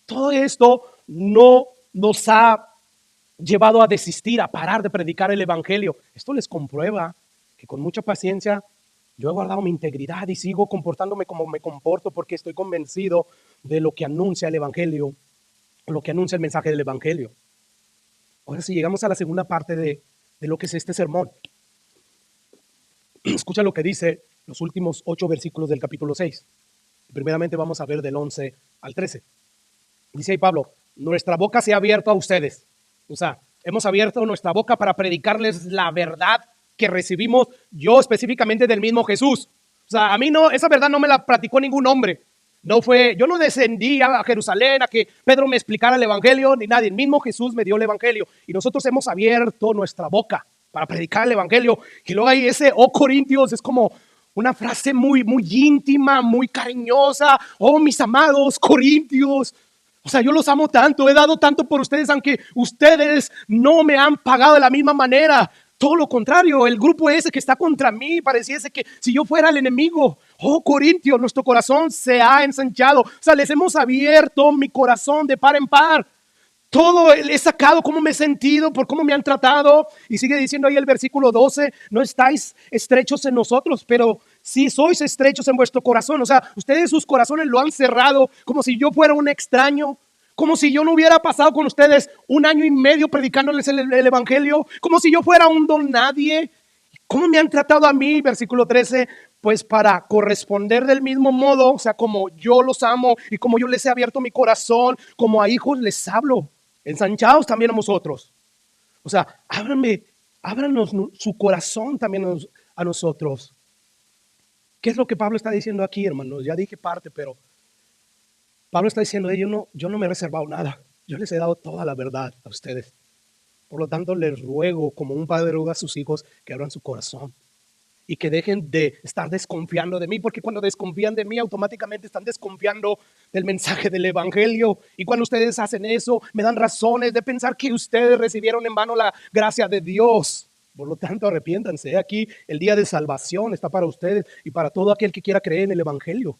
Todo esto no nos ha llevado a desistir, a parar de predicar el evangelio. Esto les comprueba que con mucha paciencia yo he guardado mi integridad y sigo comportándome como me comporto porque estoy convencido de lo que anuncia el evangelio, lo que anuncia el mensaje del evangelio. Ahora sí, llegamos a la segunda parte de lo que es este sermón. Escucha lo que dice los últimos 8 versículos del capítulo 6. Primeramente vamos a ver del 11 al 13. Dice ahí Pablo, nuestra boca se ha abierto a ustedes. O sea, hemos abierto nuestra boca para predicarles la verdad que recibimos, yo específicamente del mismo Jesús. O sea, a mí no, esa verdad no me la platicó ningún hombre. Yo no descendí a Jerusalén a que Pedro me explicara el evangelio, ni nadie. El mismo Jesús me dio el evangelio. Y nosotros hemos abierto nuestra boca para predicar el evangelio. Y luego ahí ese, oh Corintios, es como una frase muy, muy íntima, muy cariñosa. Oh, mis amados Corintios. O sea, yo los amo tanto, he dado tanto por ustedes, aunque ustedes no me han pagado de la misma manera. Todo lo contrario, el grupo ese que está contra mí, pareciese que si yo fuera el enemigo. Oh, Corintios, nuestro corazón se ha ensanchado. O sea, les hemos abierto mi corazón de par en par. Todo he sacado cómo me he sentido, por cómo me han tratado. Y sigue diciendo ahí el versículo 12, no estáis estrechos en nosotros, pero sí sois estrechos en vuestro corazón. O sea, ustedes sus corazones lo han cerrado como si yo fuera un extraño. Como si yo no hubiera pasado con ustedes 1 año y medio predicándoles el evangelio. Como si yo fuera un don nadie. ¿Cómo me han tratado a mí? Versículo 13. Pues para corresponder del mismo modo, o sea, como yo los amo y como yo les he abierto mi corazón, como a hijos les hablo. Ensanchados también a vosotros. O sea, ábranos su corazón también a nosotros. ¿Qué es lo que Pablo está diciendo aquí, hermanos? Ya dije parte, pero Pablo está diciendo, yo no me he reservado nada. Yo les he dado toda la verdad a ustedes. Por lo tanto, les ruego, como un padre ruega a sus hijos, que abran su corazón y que dejen de estar desconfiando de mí, porque cuando desconfían de mí, automáticamente están desconfiando del mensaje del evangelio. Y cuando ustedes hacen eso, me dan razones de pensar que ustedes recibieron en vano la gracia de Dios. Por lo tanto, arrepiéntanse. Aquí el día de salvación está para ustedes y para todo aquel que quiera creer en el evangelio.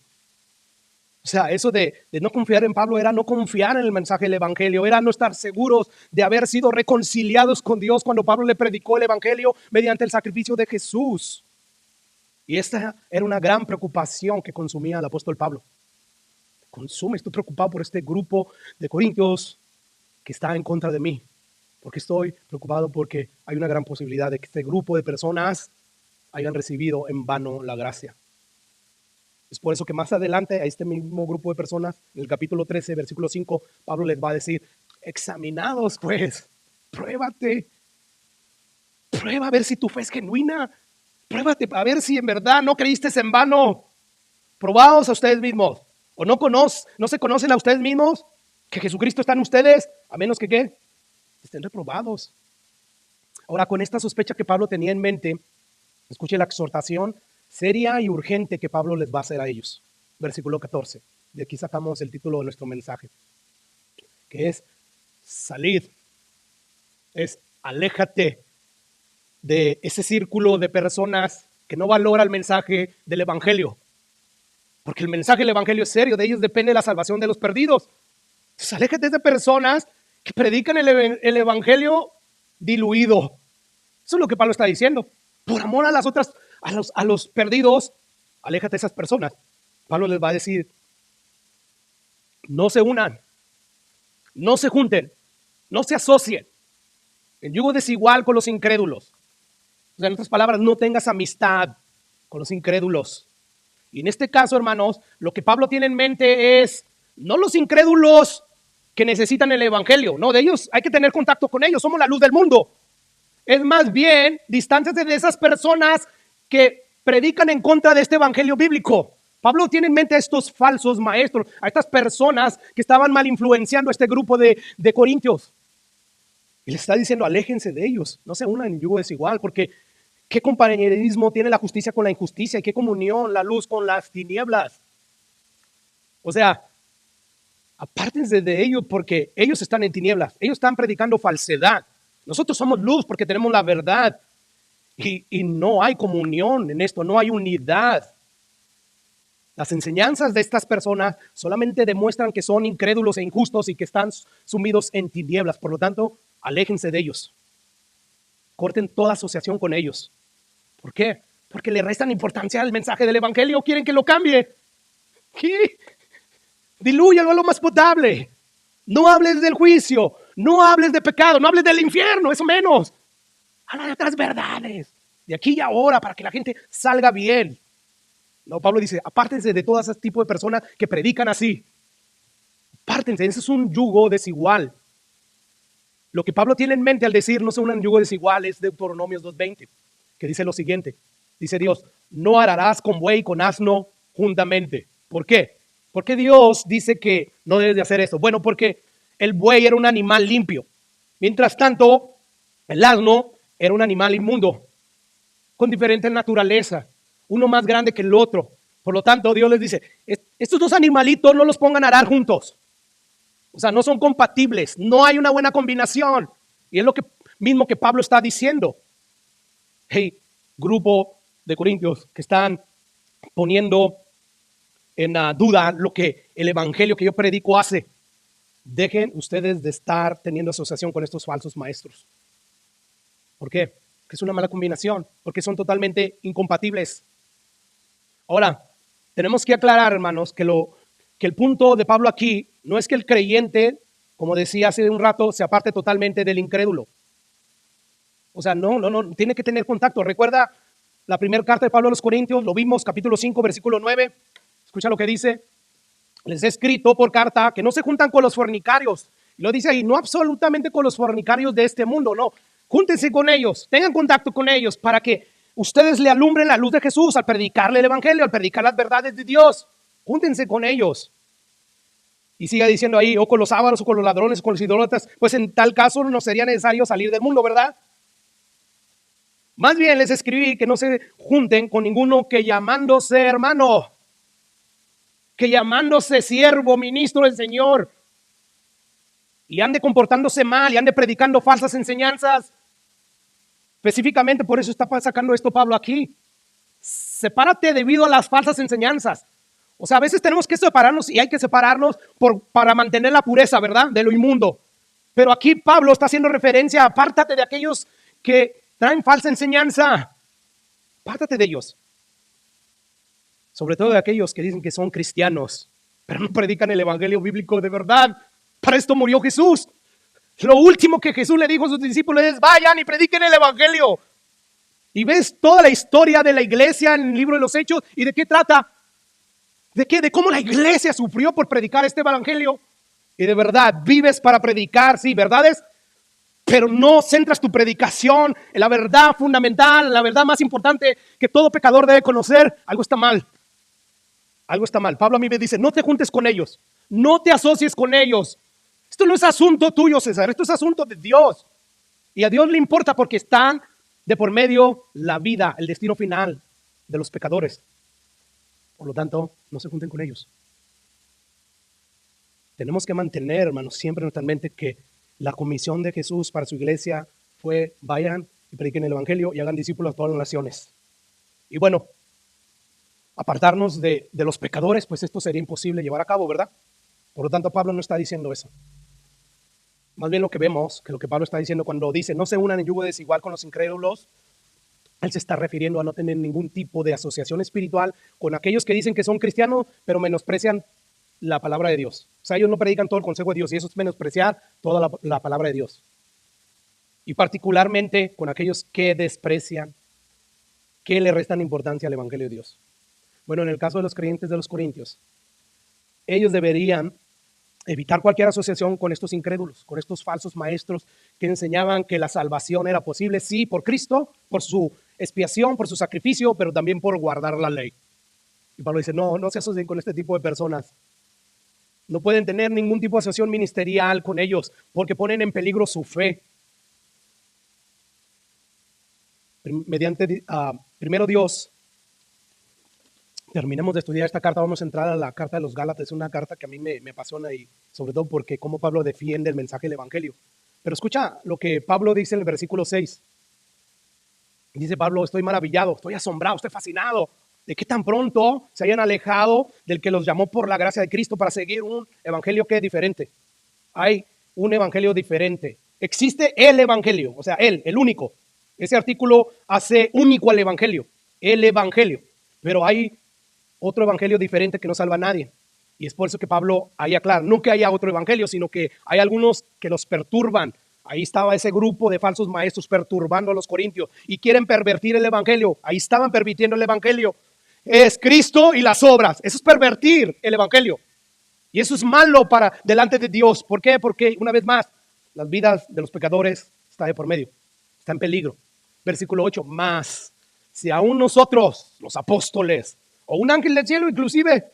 O sea, eso de no confiar en Pablo era no confiar en el mensaje del evangelio, era no estar seguros de haber sido reconciliados con Dios cuando Pablo le predicó el evangelio mediante el sacrificio de Jesús. Y esta era una gran preocupación que consumía el apóstol Pablo. Estoy preocupado por este grupo de corintios que está en contra de mí, porque estoy preocupado porque hay una gran posibilidad de que este grupo de personas hayan recibido en vano la gracia. Es por eso que más adelante a este mismo grupo de personas, en el capítulo 13, versículo 5, Pablo les va a decir, examinados pues, pruébate, prueba a ver si tu fe es genuina, pruébate a ver si en verdad no creíste en vano. Probaos a ustedes mismos, o no se conocen a ustedes mismos, que Jesucristo está en ustedes, a menos que ¿qué? Estén reprobados. Ahora, con esta sospecha que Pablo tenía en mente, escuche la exhortación seria y urgente que Pablo les va a hacer a ellos. Versículo 14. De aquí sacamos el título de nuestro mensaje, que es salid, es aléjate de ese círculo de personas que no valora el mensaje del evangelio, porque el mensaje del evangelio es serio, de ellos depende la salvación de los perdidos. Entonces, aléjate de personas que predican el evangelio diluido. Eso es lo que Pablo está diciendo. Por amor a las otras, a los perdidos, aléjate de esas personas. Pablo les va a decir, no se unan, no se junten, no se asocien en yugo desigual con los incrédulos. O sea, en otras palabras, no tengas amistad con los incrédulos. Y en este caso, hermanos, lo que Pablo tiene en mente es no los incrédulos que necesitan el evangelio. No, de ellos hay que tener contacto con ellos, somos la luz del mundo. Es más bien, distánciate de esas personas que predican en contra de este evangelio bíblico. Pablo tiene en mente a estos falsos maestros, a estas personas que estaban mal influenciando a este grupo de corintios. Y les está diciendo, aléjense de ellos, no se unan en yugo desigual, porque ¿qué compañerismo tiene la justicia con la injusticia? ¿Y qué comunión la luz con las tinieblas? O sea, apártense de ellos porque ellos están en tinieblas, ellos están predicando falsedad. Nosotros somos luz porque tenemos la verdad y no hay comunión en esto, no hay unidad. Las enseñanzas de estas personas solamente demuestran que son incrédulos e injustos y que están sumidos en tinieblas. Por lo tanto, aléjense de ellos. Corten toda asociación con ellos. ¿Por qué? Porque le restan importancia al mensaje del evangelio. ¿Quieren que lo cambie? ¿Qué? Dilúyalo a lo más potable. No hables del juicio. No hables de pecado. No hables del infierno. Eso menos. Habla de otras verdades. De aquí y ahora para que la gente salga bien. No, Pablo dice, apártense de todo ese tipo de personas que predican así. Apártense, ese es un yugo desigual. Lo que Pablo tiene en mente al decir no sea un yugo desigual es Deuteronomios 2:20, que dice lo siguiente. Dice Dios, no ararás con buey y con asno juntamente. ¿Por qué? Porque Dios dice que no debes de hacer eso. Bueno, porque el buey era un animal limpio. Mientras tanto, el asno era un animal inmundo, con diferente naturaleza. Uno más grande que el otro. Por lo tanto, Dios les dice, estos dos animalitos no los pongan a arar juntos. O sea, no son compatibles. No hay una buena combinación. Y es lo mismo que Pablo está diciendo. Hey, grupo de corintios que están poniendo en duda lo que el evangelio que yo predico hace. Dejen ustedes de estar teniendo asociación con estos falsos maestros. ¿Por qué? Porque es una mala combinación. Porque son totalmente incompatibles. Ahora, tenemos que aclarar, hermanos, que el punto de Pablo aquí no es que el creyente, como decía hace un rato, se aparte totalmente del incrédulo. O sea, no, tiene que tener contacto. Recuerda la primera carta de Pablo a los Corintios, lo vimos, capítulo 5, versículo 9. Escucha lo que dice. Les he escrito por carta que no se juntan con los fornicarios. Y lo dice ahí, no absolutamente con los fornicarios de este mundo, no. Júntense con ellos, tengan contacto con ellos para que ustedes le alumbren la luz de Jesús al predicarle el evangelio, al predicar las verdades de Dios. Júntense con ellos. Y siga diciendo ahí, o con los ávaros, o con los ladrones, o con los idólatras, pues en tal caso no sería necesario salir del mundo, ¿verdad? Más bien les escribí que no se junten con ninguno que llamándose hermano, que llamándose siervo, ministro del Señor, y ande comportándose mal, y ande predicando falsas enseñanzas. Específicamente por eso está sacando esto Pablo aquí. Sepárate debido a las falsas enseñanzas. O sea, a veces tenemos que separarnos y hay que separarnos para mantener la pureza, ¿verdad? De lo inmundo. Pero aquí Pablo está haciendo referencia, apártate de aquellos que traen falsa enseñanza. Apártate de ellos. Sobre todo de aquellos que dicen que son cristianos, pero no predican el evangelio bíblico de verdad. Para esto murió Jesús. Lo último que Jesús le dijo a sus discípulos es, vayan y prediquen el evangelio. Y ves toda la historia de la iglesia en el libro de los Hechos. ¿Y de qué trata? ¿De qué? De cómo la iglesia sufrió por predicar este evangelio. Y de verdad, vives para predicar, sí, verdades, pero no centras tu predicación en la verdad fundamental, la verdad más importante que todo pecador debe conocer. Algo está mal. Algo está mal. Pablo a mí me dice, no te juntes con ellos. No te asocies con ellos. Esto no es asunto tuyo, César. Esto es asunto de Dios. Y a Dios le importa porque están de por medio la vida, el destino final de los pecadores. Por lo tanto, no se junten con ellos. Tenemos que mantener, hermanos, siempre en nuestra mente que la comisión de Jesús para su iglesia fue, vayan y prediquen el evangelio y hagan discípulos a todas las naciones. Y bueno, apartarnos de los pecadores, pues esto sería imposible llevar a cabo, ¿verdad? Por lo tanto, Pablo no está diciendo eso. Más bien lo que vemos, que lo que Pablo está diciendo cuando dice no se unan en yugo desigual con los incrédulos, él se está refiriendo a no tener ningún tipo de asociación espiritual con aquellos que dicen que son cristianos, pero menosprecian la palabra de Dios. O sea, ellos no predican todo el consejo de Dios y eso es menospreciar toda la palabra de Dios. Y particularmente con aquellos que desprecian, que le restan importancia al evangelio de Dios. Bueno, en el caso de los creyentes de los Corintios, ellos deberían evitar cualquier asociación con estos incrédulos, con estos falsos maestros que enseñaban que la salvación era posible, sí, por Cristo, por su expiación, por su sacrificio, pero también por guardar la ley. Y Pablo dice, no se asocien con este tipo de personas. No pueden tener ningún tipo de asociación ministerial con ellos porque ponen en peligro su fe. Mediante, primero Dios, terminemos de estudiar esta carta, vamos a entrar a la carta de los Gálatas. Es una carta que a mí me apasiona y sobre todo porque cómo Pablo defiende el mensaje del Evangelio. Pero escucha lo que Pablo dice en el versículo 6. Dice Pablo, estoy maravillado, estoy asombrado, estoy fascinado de que tan pronto se hayan alejado del que los llamó por la gracia de Cristo para seguir un evangelio que es diferente. Hay un evangelio diferente. Existe el evangelio, o sea, el único. Ese artículo hace único al evangelio, el evangelio. Pero hay otro evangelio diferente que no salva a nadie. Y es por eso que Pablo ahí aclara, no que haya otro evangelio, sino que hay algunos que los perturban. Ahí estaba ese grupo de falsos maestros perturbando a los corintios y quieren pervertir el evangelio. Ahí estaban pervirtiendo el evangelio. Es Cristo y las obras. Eso es pervertir el evangelio. Y eso es malo para delante de Dios. ¿Por qué? Porque una vez más, las vidas de los pecadores está de por medio. Está en peligro. Versículo 8, más si aún nosotros, los apóstoles, o un ángel del cielo inclusive,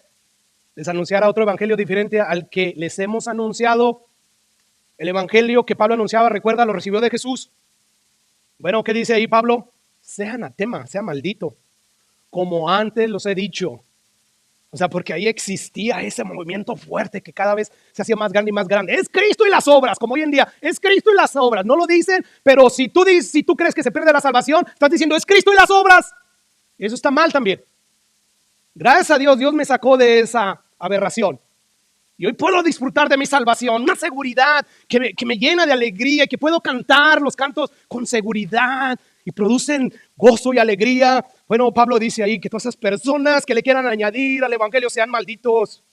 les anunciara otro evangelio diferente al que les hemos anunciado. El evangelio que Pablo anunciaba, recuerda, lo recibió de Jesús. Bueno, ¿qué dice ahí Pablo? Sea anatema, sea maldito, como antes los he dicho. O sea, porque ahí existía ese movimiento fuerte que cada vez se hacía más grande y más grande. Es Cristo y las obras, como hoy en día, es Cristo y las obras. No lo dicen, pero si tú crees que se pierde la salvación, estás diciendo es Cristo y las obras. Eso está mal también. Gracias a Dios, Dios me sacó de esa aberración. Y hoy puedo disfrutar de mi salvación, una seguridad que me llena de alegría y que puedo cantar los cantos con seguridad y producen gozo y alegría. Bueno, Pablo dice ahí que todas esas personas que le quieran añadir al evangelio sean malditos.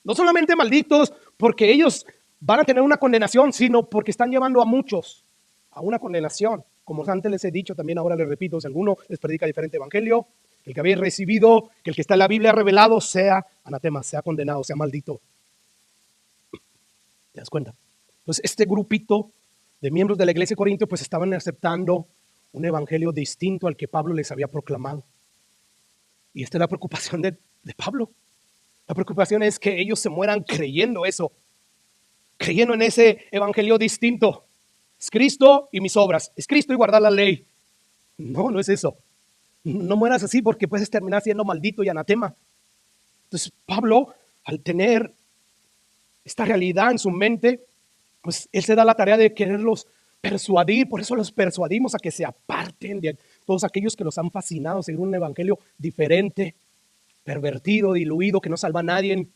No solamente malditos porque ellos van a tener una condenación, sino porque están llevando a muchos a una condenación. Como antes les he dicho, también ahora les repito, si alguno les predica diferente evangelio, el que habéis recibido, que el que está en la Biblia revelado sea anatema, sea condenado, sea maldito. ¿Te das cuenta? Entonces este grupito de miembros de la iglesia de Corinto pues estaban aceptando un evangelio distinto al que Pablo les había proclamado. Y esta es la preocupación de Pablo. La preocupación es que ellos se mueran creyendo eso, creyendo en ese evangelio distinto. Es Cristo y mis obras, es Cristo y guardar la ley. No es eso. No mueras así porque puedes terminar siendo maldito y anatema. Entonces Pablo, al tener esta realidad en su mente, pues él se da la tarea de quererlos persuadir. Por eso los persuadimos a que se aparten de todos aquellos que los han fascinado seguir un evangelio diferente, pervertido, diluido, que no salva a nadie.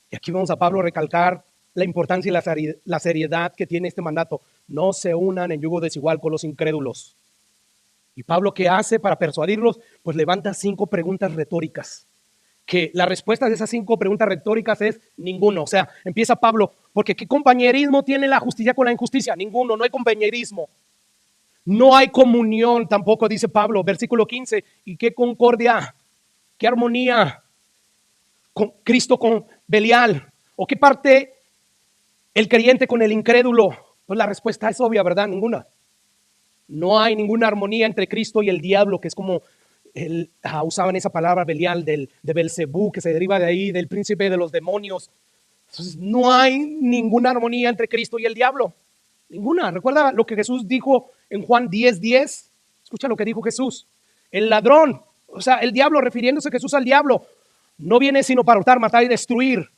Y aquí vamos a Pablo a recalcar la importancia y la seriedad que tiene este mandato. No se unan en yugo desigual con los incrédulos. Y Pablo, ¿qué hace para persuadirlos? Pues levanta 5 preguntas retóricas. Que la respuesta de esas 5 preguntas retóricas es ninguno. O sea, empieza Pablo, porque ¿qué compañerismo tiene la justicia con la injusticia? Ninguno, no hay compañerismo. No hay comunión tampoco, dice Pablo, versículo 15. ¿Y qué concordia? ¿Qué armonía? Con Cristo con Belial. ¿O qué parte el creyente con el incrédulo? Pues la respuesta es obvia, ¿verdad? Ninguna. No hay ninguna armonía entre Cristo y el diablo, que es como usaban esa palabra Belial de Belcebú, que se deriva de ahí, del príncipe de los demonios. Entonces no hay ninguna armonía entre Cristo y el diablo. Ninguna. Recuerda lo que Jesús dijo en Juan 10:10. Escucha lo que dijo Jesús. El ladrón, o sea, el diablo, refiriéndose a Jesús al diablo, no viene sino para hurtar, matar y destruir.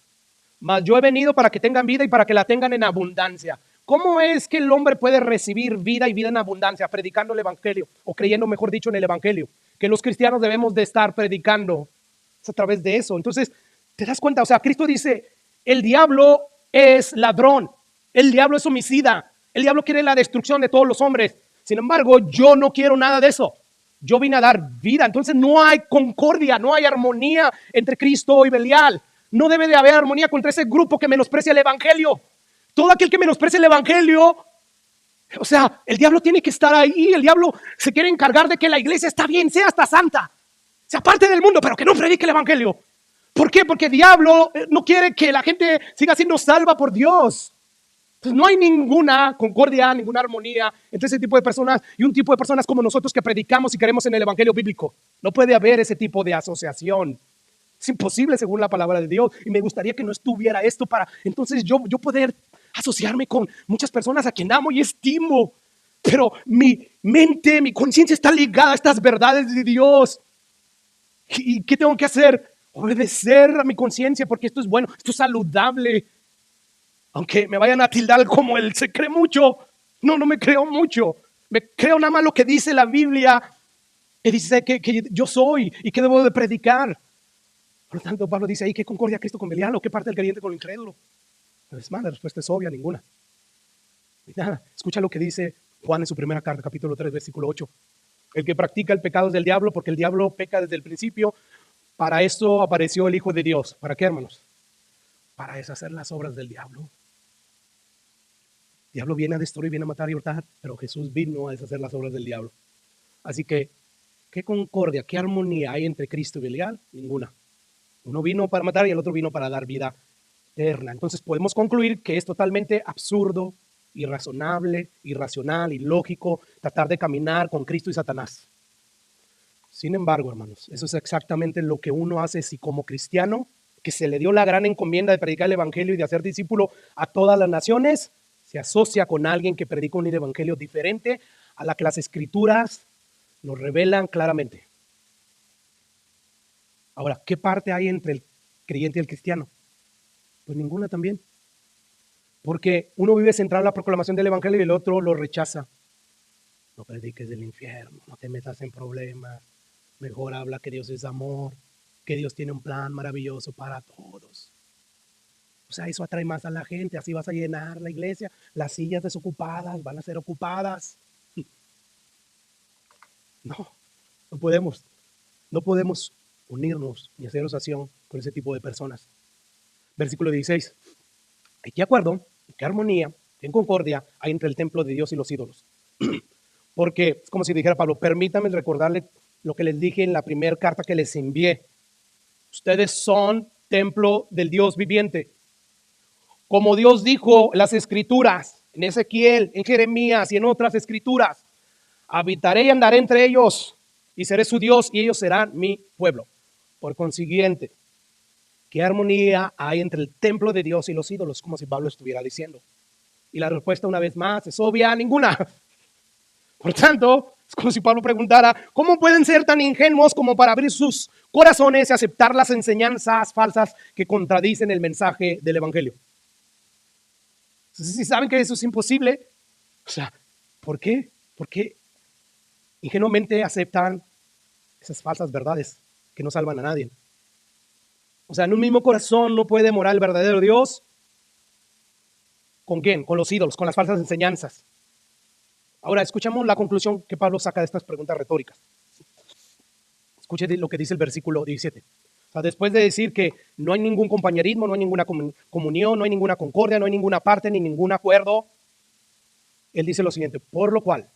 Mas yo he venido para que tengan vida y para que la tengan en abundancia. ¿Cómo es que el hombre puede recibir vida y vida en abundancia? Predicando el evangelio, o creyendo, mejor dicho, en el evangelio. Que los cristianos debemos de estar predicando. Es a través de eso. Entonces, ¿te das cuenta? O sea, Cristo dice, el diablo es ladrón, el diablo es homicida, el diablo quiere la destrucción de todos los hombres. Sin embargo, yo no quiero nada de eso. Yo vine a dar vida. Entonces no hay concordia, no hay armonía entre Cristo y Belial. No debe de haber armonía contra ese grupo que menosprecia el evangelio. Todo aquel que menosprecia el evangelio, o sea, el diablo tiene que estar ahí. El diablo se quiere encargar de que la iglesia está bien, sea hasta santa, sea parte del mundo, pero que no predique el evangelio. ¿Por qué? Porque el diablo no quiere que la gente siga siendo salva por Dios. Entonces no hay ninguna concordia, ninguna armonía entre ese tipo de personas y un tipo de personas como nosotros que predicamos y creemos en el evangelio bíblico. No puede haber ese tipo de asociación. Es imposible según la palabra de Dios. Y me gustaría que no estuviera esto para entonces yo poder asociarme con muchas personas a quien amo y estimo. Pero mi mente, mi conciencia está ligada a estas verdades de Dios. ¿Y qué tengo que hacer? Obedecer a mi conciencia porque esto es bueno, esto es saludable. Aunque me vayan a tildar como él se cree mucho. No me creo mucho. Me creo nada más lo que dice la Biblia. Que dice que yo soy y que debo de predicar. Por lo tanto, Pablo dice ahí, ¿qué concordia Cristo con Belial o qué parte del creyente con el incrédulo? Es más, la respuesta es obvia, ninguna. Y nada, escucha lo que dice Juan en su primera carta, capítulo 3, versículo 8. El que practica el pecado es del diablo, porque el diablo peca desde el principio. Para esto apareció el Hijo de Dios. ¿Para qué, hermanos? Para deshacer las obras del diablo. El diablo viene a destruir, viene a matar y hurtar, pero Jesús vino a deshacer las obras del diablo. Así que, ¿qué concordia, qué armonía hay entre Cristo y Belial? Ninguna. Uno vino para matar y el otro vino para dar vida eterna. Entonces podemos concluir que es totalmente absurdo, irrazonable, irracional, ilógico tratar de caminar con Cristo y Satanás. Sin embargo, hermanos, eso es exactamente lo que uno hace si como cristiano, que se le dio la gran encomienda de predicar el evangelio y de hacer discípulo a todas las naciones, se asocia con alguien que predica un evangelio diferente a la que las escrituras nos revelan claramente. Ahora, ¿qué parte hay entre el creyente y el cristiano? Pues ninguna también. Porque uno vive centrado en la proclamación del evangelio y el otro lo rechaza. No prediques del infierno, no te metas en problemas. Mejor habla que Dios es amor, que Dios tiene un plan maravilloso para todos. O sea, eso atrae más a la gente, así vas a llenar la iglesia. Las sillas desocupadas van a ser ocupadas. No podemos. No podemos unirnos ni hacer asociación con ese tipo de personas. Versículo 16. ¿Y qué acuerdo, qué armonía, qué concordia hay entre el templo de Dios y los ídolos? Porque es como si dijera Pablo, permítanme recordarle lo que les dije en la primera carta que les envié. Ustedes son templo del Dios viviente. Como Dios dijo en las escrituras, en Ezequiel, en Jeremías y en otras escrituras, habitaré y andaré entre ellos y seré su Dios y ellos serán mi pueblo. Por consiguiente, ¿qué armonía hay entre el templo de Dios y los ídolos? Como si Pablo estuviera diciendo. Y la respuesta una vez más es obvia, ninguna. Por tanto, es como si Pablo preguntara, ¿cómo pueden ser tan ingenuos como para abrir sus corazones y aceptar las enseñanzas falsas que contradicen el mensaje del evangelio? Entonces, si saben que eso es imposible, o sea, ¿por qué? ¿Por qué ingenuamente aceptan esas falsas verdades que no salvan a nadie? O sea, en un mismo corazón no puede morar el verdadero Dios. ¿Con quién? Con los ídolos, con las falsas enseñanzas. Ahora, escuchamos la conclusión que Pablo saca de estas preguntas retóricas. Escuche lo que dice el versículo 17. O sea, después de decir que no hay ningún compañerismo, no hay ninguna comunión, no hay ninguna concordia, no hay ninguna parte ni ningún acuerdo, él dice lo siguiente, por lo cual,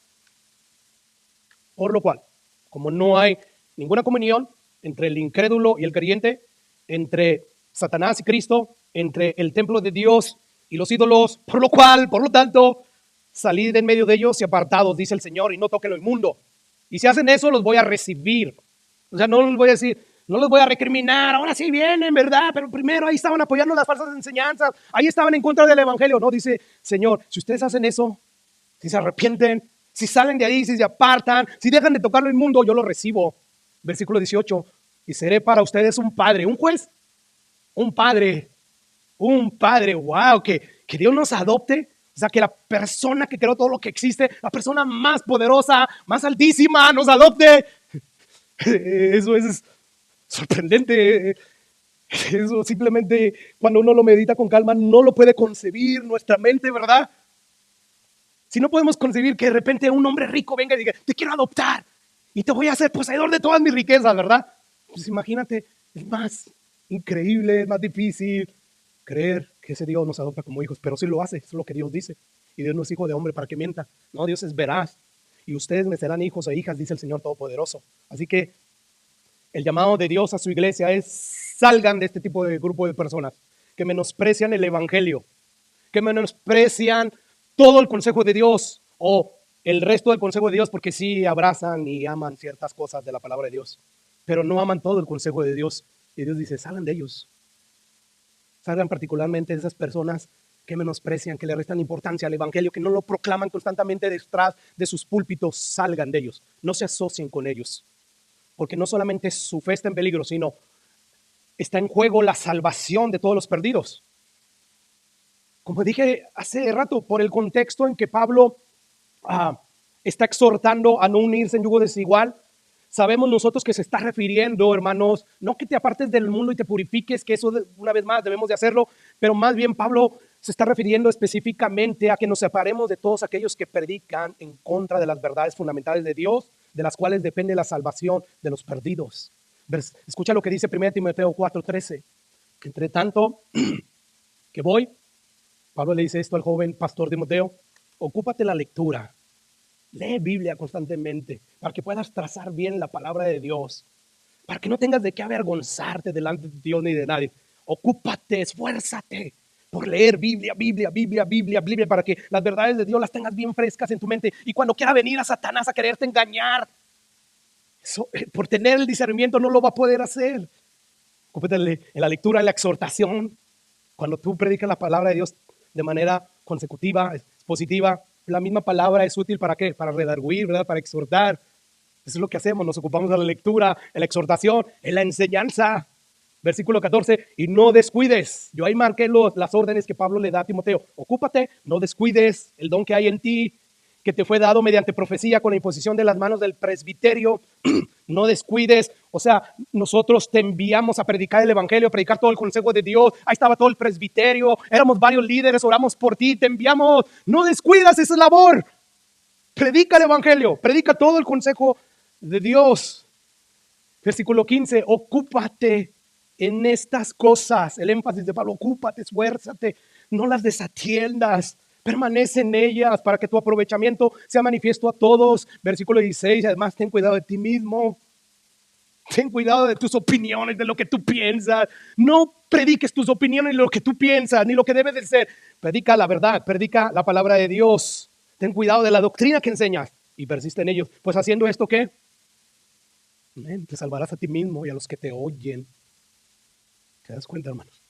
como no hay ninguna comunión entre el incrédulo y el creyente, entre Satanás y Cristo, entre el templo de Dios y los ídolos, por lo tanto, salid en medio de ellos y apartados, dice el Señor, y no toquen lo inmundo. Y si hacen eso, los voy a recibir. O sea, no les voy a decir, no los voy a recriminar, ahora sí vienen, ¿verdad? Pero primero ahí estaban apoyando las falsas enseñanzas, ahí estaban en contra del evangelio. No, dice, Señor, si ustedes hacen eso, si se arrepienten, si salen de ahí, si se apartan, si dejan de tocar lo inmundo, yo lo recibo. Versículo 18, y seré para ustedes un padre, un juez, un padre, wow, que Dios nos adopte. O sea, que la persona que creó todo lo que existe, la persona más poderosa, más altísima, nos adopte. Eso es sorprendente. Eso simplemente cuando uno lo medita con calma no lo puede concebir nuestra mente, ¿verdad? Si no podemos concebir que de repente un hombre rico venga y diga, te quiero adoptar y te voy a hacer poseedor de todas mis riquezas, ¿verdad? Pues imagínate, es más increíble, es más difícil creer que ese Dios nos adopta como hijos, pero sí lo hace, eso es lo que Dios dice. Y Dios no es hijo de hombre para que mienta. No, Dios es veraz. Y ustedes me serán hijos e hijas, dice el Señor Todopoderoso. Así que el llamado de Dios a su iglesia es salgan de este tipo de grupo de personas que menosprecian el evangelio, que menosprecian todo el consejo de Dios o el resto del consejo de Dios, porque sí abrazan y aman ciertas cosas de la palabra de Dios, pero no aman todo el consejo de Dios. Y Dios dice, salgan de ellos. Salgan particularmente de esas personas que menosprecian, que le restan importancia al evangelio, que no lo proclaman constantemente detrás de sus púlpitos. Salgan de ellos. No se asocien con ellos. Porque no solamente su fe está en peligro, sino está en juego la salvación de todos los perdidos. Como dije hace rato, por el contexto en que Pablo está exhortando a no unirse en yugo desigual, sabemos nosotros que se está refiriendo, hermanos, no que te apartes del mundo y te purifiques, que eso una vez más debemos de hacerlo, pero más bien Pablo se está refiriendo específicamente a que nos separemos de todos aquellos que predican en contra de las verdades fundamentales de Dios, de las cuales depende la salvación de los perdidos. Escucha lo que dice 1 Timoteo 4:13. Entre tanto que voy, Pablo le dice esto al joven pastor Timoteo, ocúpate la lectura. Lee Biblia constantemente para que puedas trazar bien la palabra de Dios, para que no tengas de qué avergonzarte delante de Dios ni de nadie. Ocúpate, esfuérzate por leer Biblia, para que las verdades de Dios las tengas bien frescas en tu mente. Y cuando quiera venir a Satanás a quererte engañar, por tener el discernimiento no lo va a poder hacer. Ocúpate en la lectura, en la exhortación. Cuando tú predicas la palabra de Dios de manera consecutiva, expositiva, la misma palabra es útil ¿para qué? Para redarguir, ¿verdad? Para exhortar. Eso es lo que hacemos, nos ocupamos de la lectura, en la exhortación, en la enseñanza. Versículo 14, y no descuides. Yo ahí marqué las órdenes que Pablo le da a Timoteo. Ocúpate, no descuides el don que hay en ti, que te fue dado mediante profecía con la imposición de las manos del presbiterio. No descuides. O sea, nosotros te enviamos a predicar el evangelio, a predicar todo el consejo de Dios. Ahí estaba todo el presbiterio, éramos varios líderes, oramos por ti, te enviamos. No descuidas esa labor. Predica el evangelio, predica todo el consejo de Dios. Versículo 15, ocúpate en estas cosas. El énfasis de Pablo, ocúpate, esfuérzate, no las desatiendas. Permanece en ellas para que tu aprovechamiento sea manifiesto a todos. Versículo 16, además ten cuidado de ti mismo. Ten cuidado de tus opiniones, de lo que tú piensas. No prediques tus opiniones, ni lo que tú piensas, ni lo que debes de ser. Predica la verdad, predica la palabra de Dios. Ten cuidado de la doctrina que enseñas y persiste en ellos. Pues haciendo esto, ¿qué? Te salvarás a ti mismo y a los que te oyen. ¿Te das cuenta, hermanos?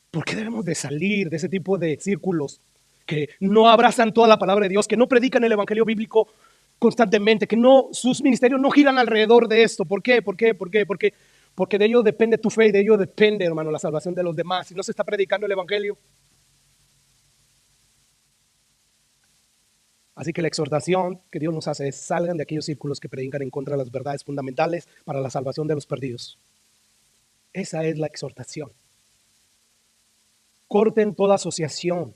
¿Por qué debemos de salir de ese tipo de círculos que no abrazan toda la palabra de Dios, que no predican el evangelio bíblico constantemente, que no, sus ministerios no giran alrededor de esto? ¿Por qué? Porque de ello depende tu fe y de ello depende, hermano, la salvación de los demás. Si no se está predicando el evangelio. Así que la exhortación que Dios nos hace es salgan de aquellos círculos que predican en contra de las verdades fundamentales para la salvación de los perdidos. Esa es la exhortación. Corten toda asociación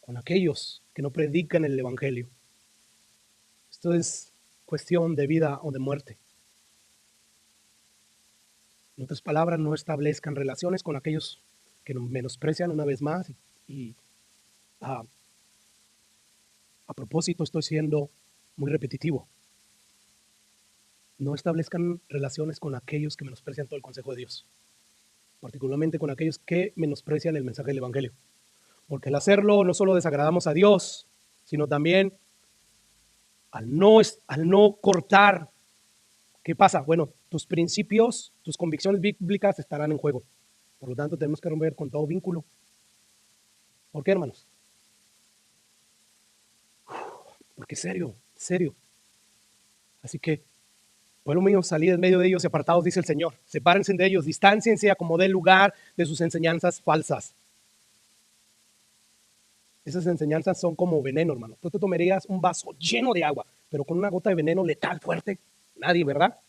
con aquellos que no predican el evangelio. Esto es cuestión de vida o de muerte. En otras palabras, no establezcan relaciones con aquellos que nos menosprecian una vez más. A propósito, estoy siendo muy repetitivo. No establezcan relaciones con aquellos que menosprecian todo el consejo de Dios, particularmente con aquellos que menosprecian el mensaje del evangelio. Porque al hacerlo no solo desagradamos a Dios, sino también al no cortar, ¿qué pasa? Bueno, tus principios, tus convicciones bíblicas estarán en juego. Por lo tanto, tenemos que romper con todo vínculo. ¿Por qué, hermanos? Porque serio. Así que, pueblo mío, salid en medio de ellos y apartados, dice el Señor. Sepárense de ellos, distánciense, acomodén lugar de sus enseñanzas falsas. Esas enseñanzas son como veneno, hermano. Tú te tomarías un vaso lleno de agua, pero con una gota de veneno letal, fuerte. Nadie, ¿verdad?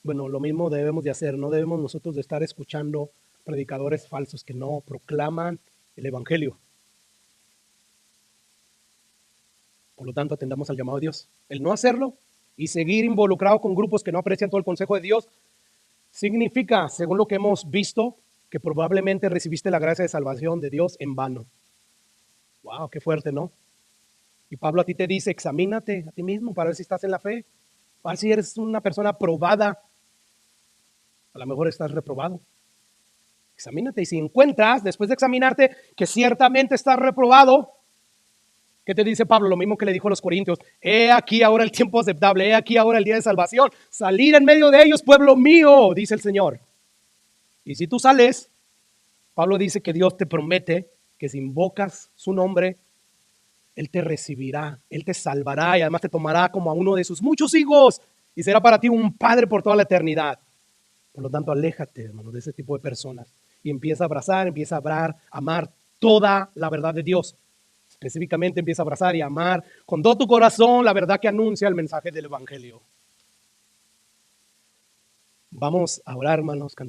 Bueno, lo mismo debemos de hacer. No debemos nosotros de estar escuchando predicadores falsos que no proclaman el evangelio. Por lo tanto, atendamos al llamado de Dios. El no hacerlo y seguir involucrado con grupos que no aprecian todo el consejo de Dios significa, según lo que hemos visto, que probablemente recibiste la gracia de salvación de Dios en vano. Wow, qué fuerte, ¿no? Y Pablo a ti te dice, examínate a ti mismo para ver si estás en la fe, para ver si eres una persona probada. A lo mejor estás reprobado. Examínate y si encuentras, después de examinarte, que ciertamente estás reprobado, ¿qué te dice Pablo? Lo mismo que le dijo a los corintios. He aquí ahora el tiempo aceptable, he aquí ahora el día de salvación. Salir en medio de ellos, pueblo mío, dice el Señor. Y si tú sales, Pablo dice que Dios te promete que si invocas su nombre, Él te recibirá, Él te salvará y además te tomará como a uno de sus muchos hijos y será para ti un padre por toda la eternidad. Por lo tanto, aléjate, hermano, de ese tipo de personas y empieza a abrazar, empieza a amar toda la verdad de Dios. Específicamente empieza a abrazar y amar con todo tu corazón la verdad que anuncia el mensaje del Evangelio. Vamos a orar, hermanos, cantando.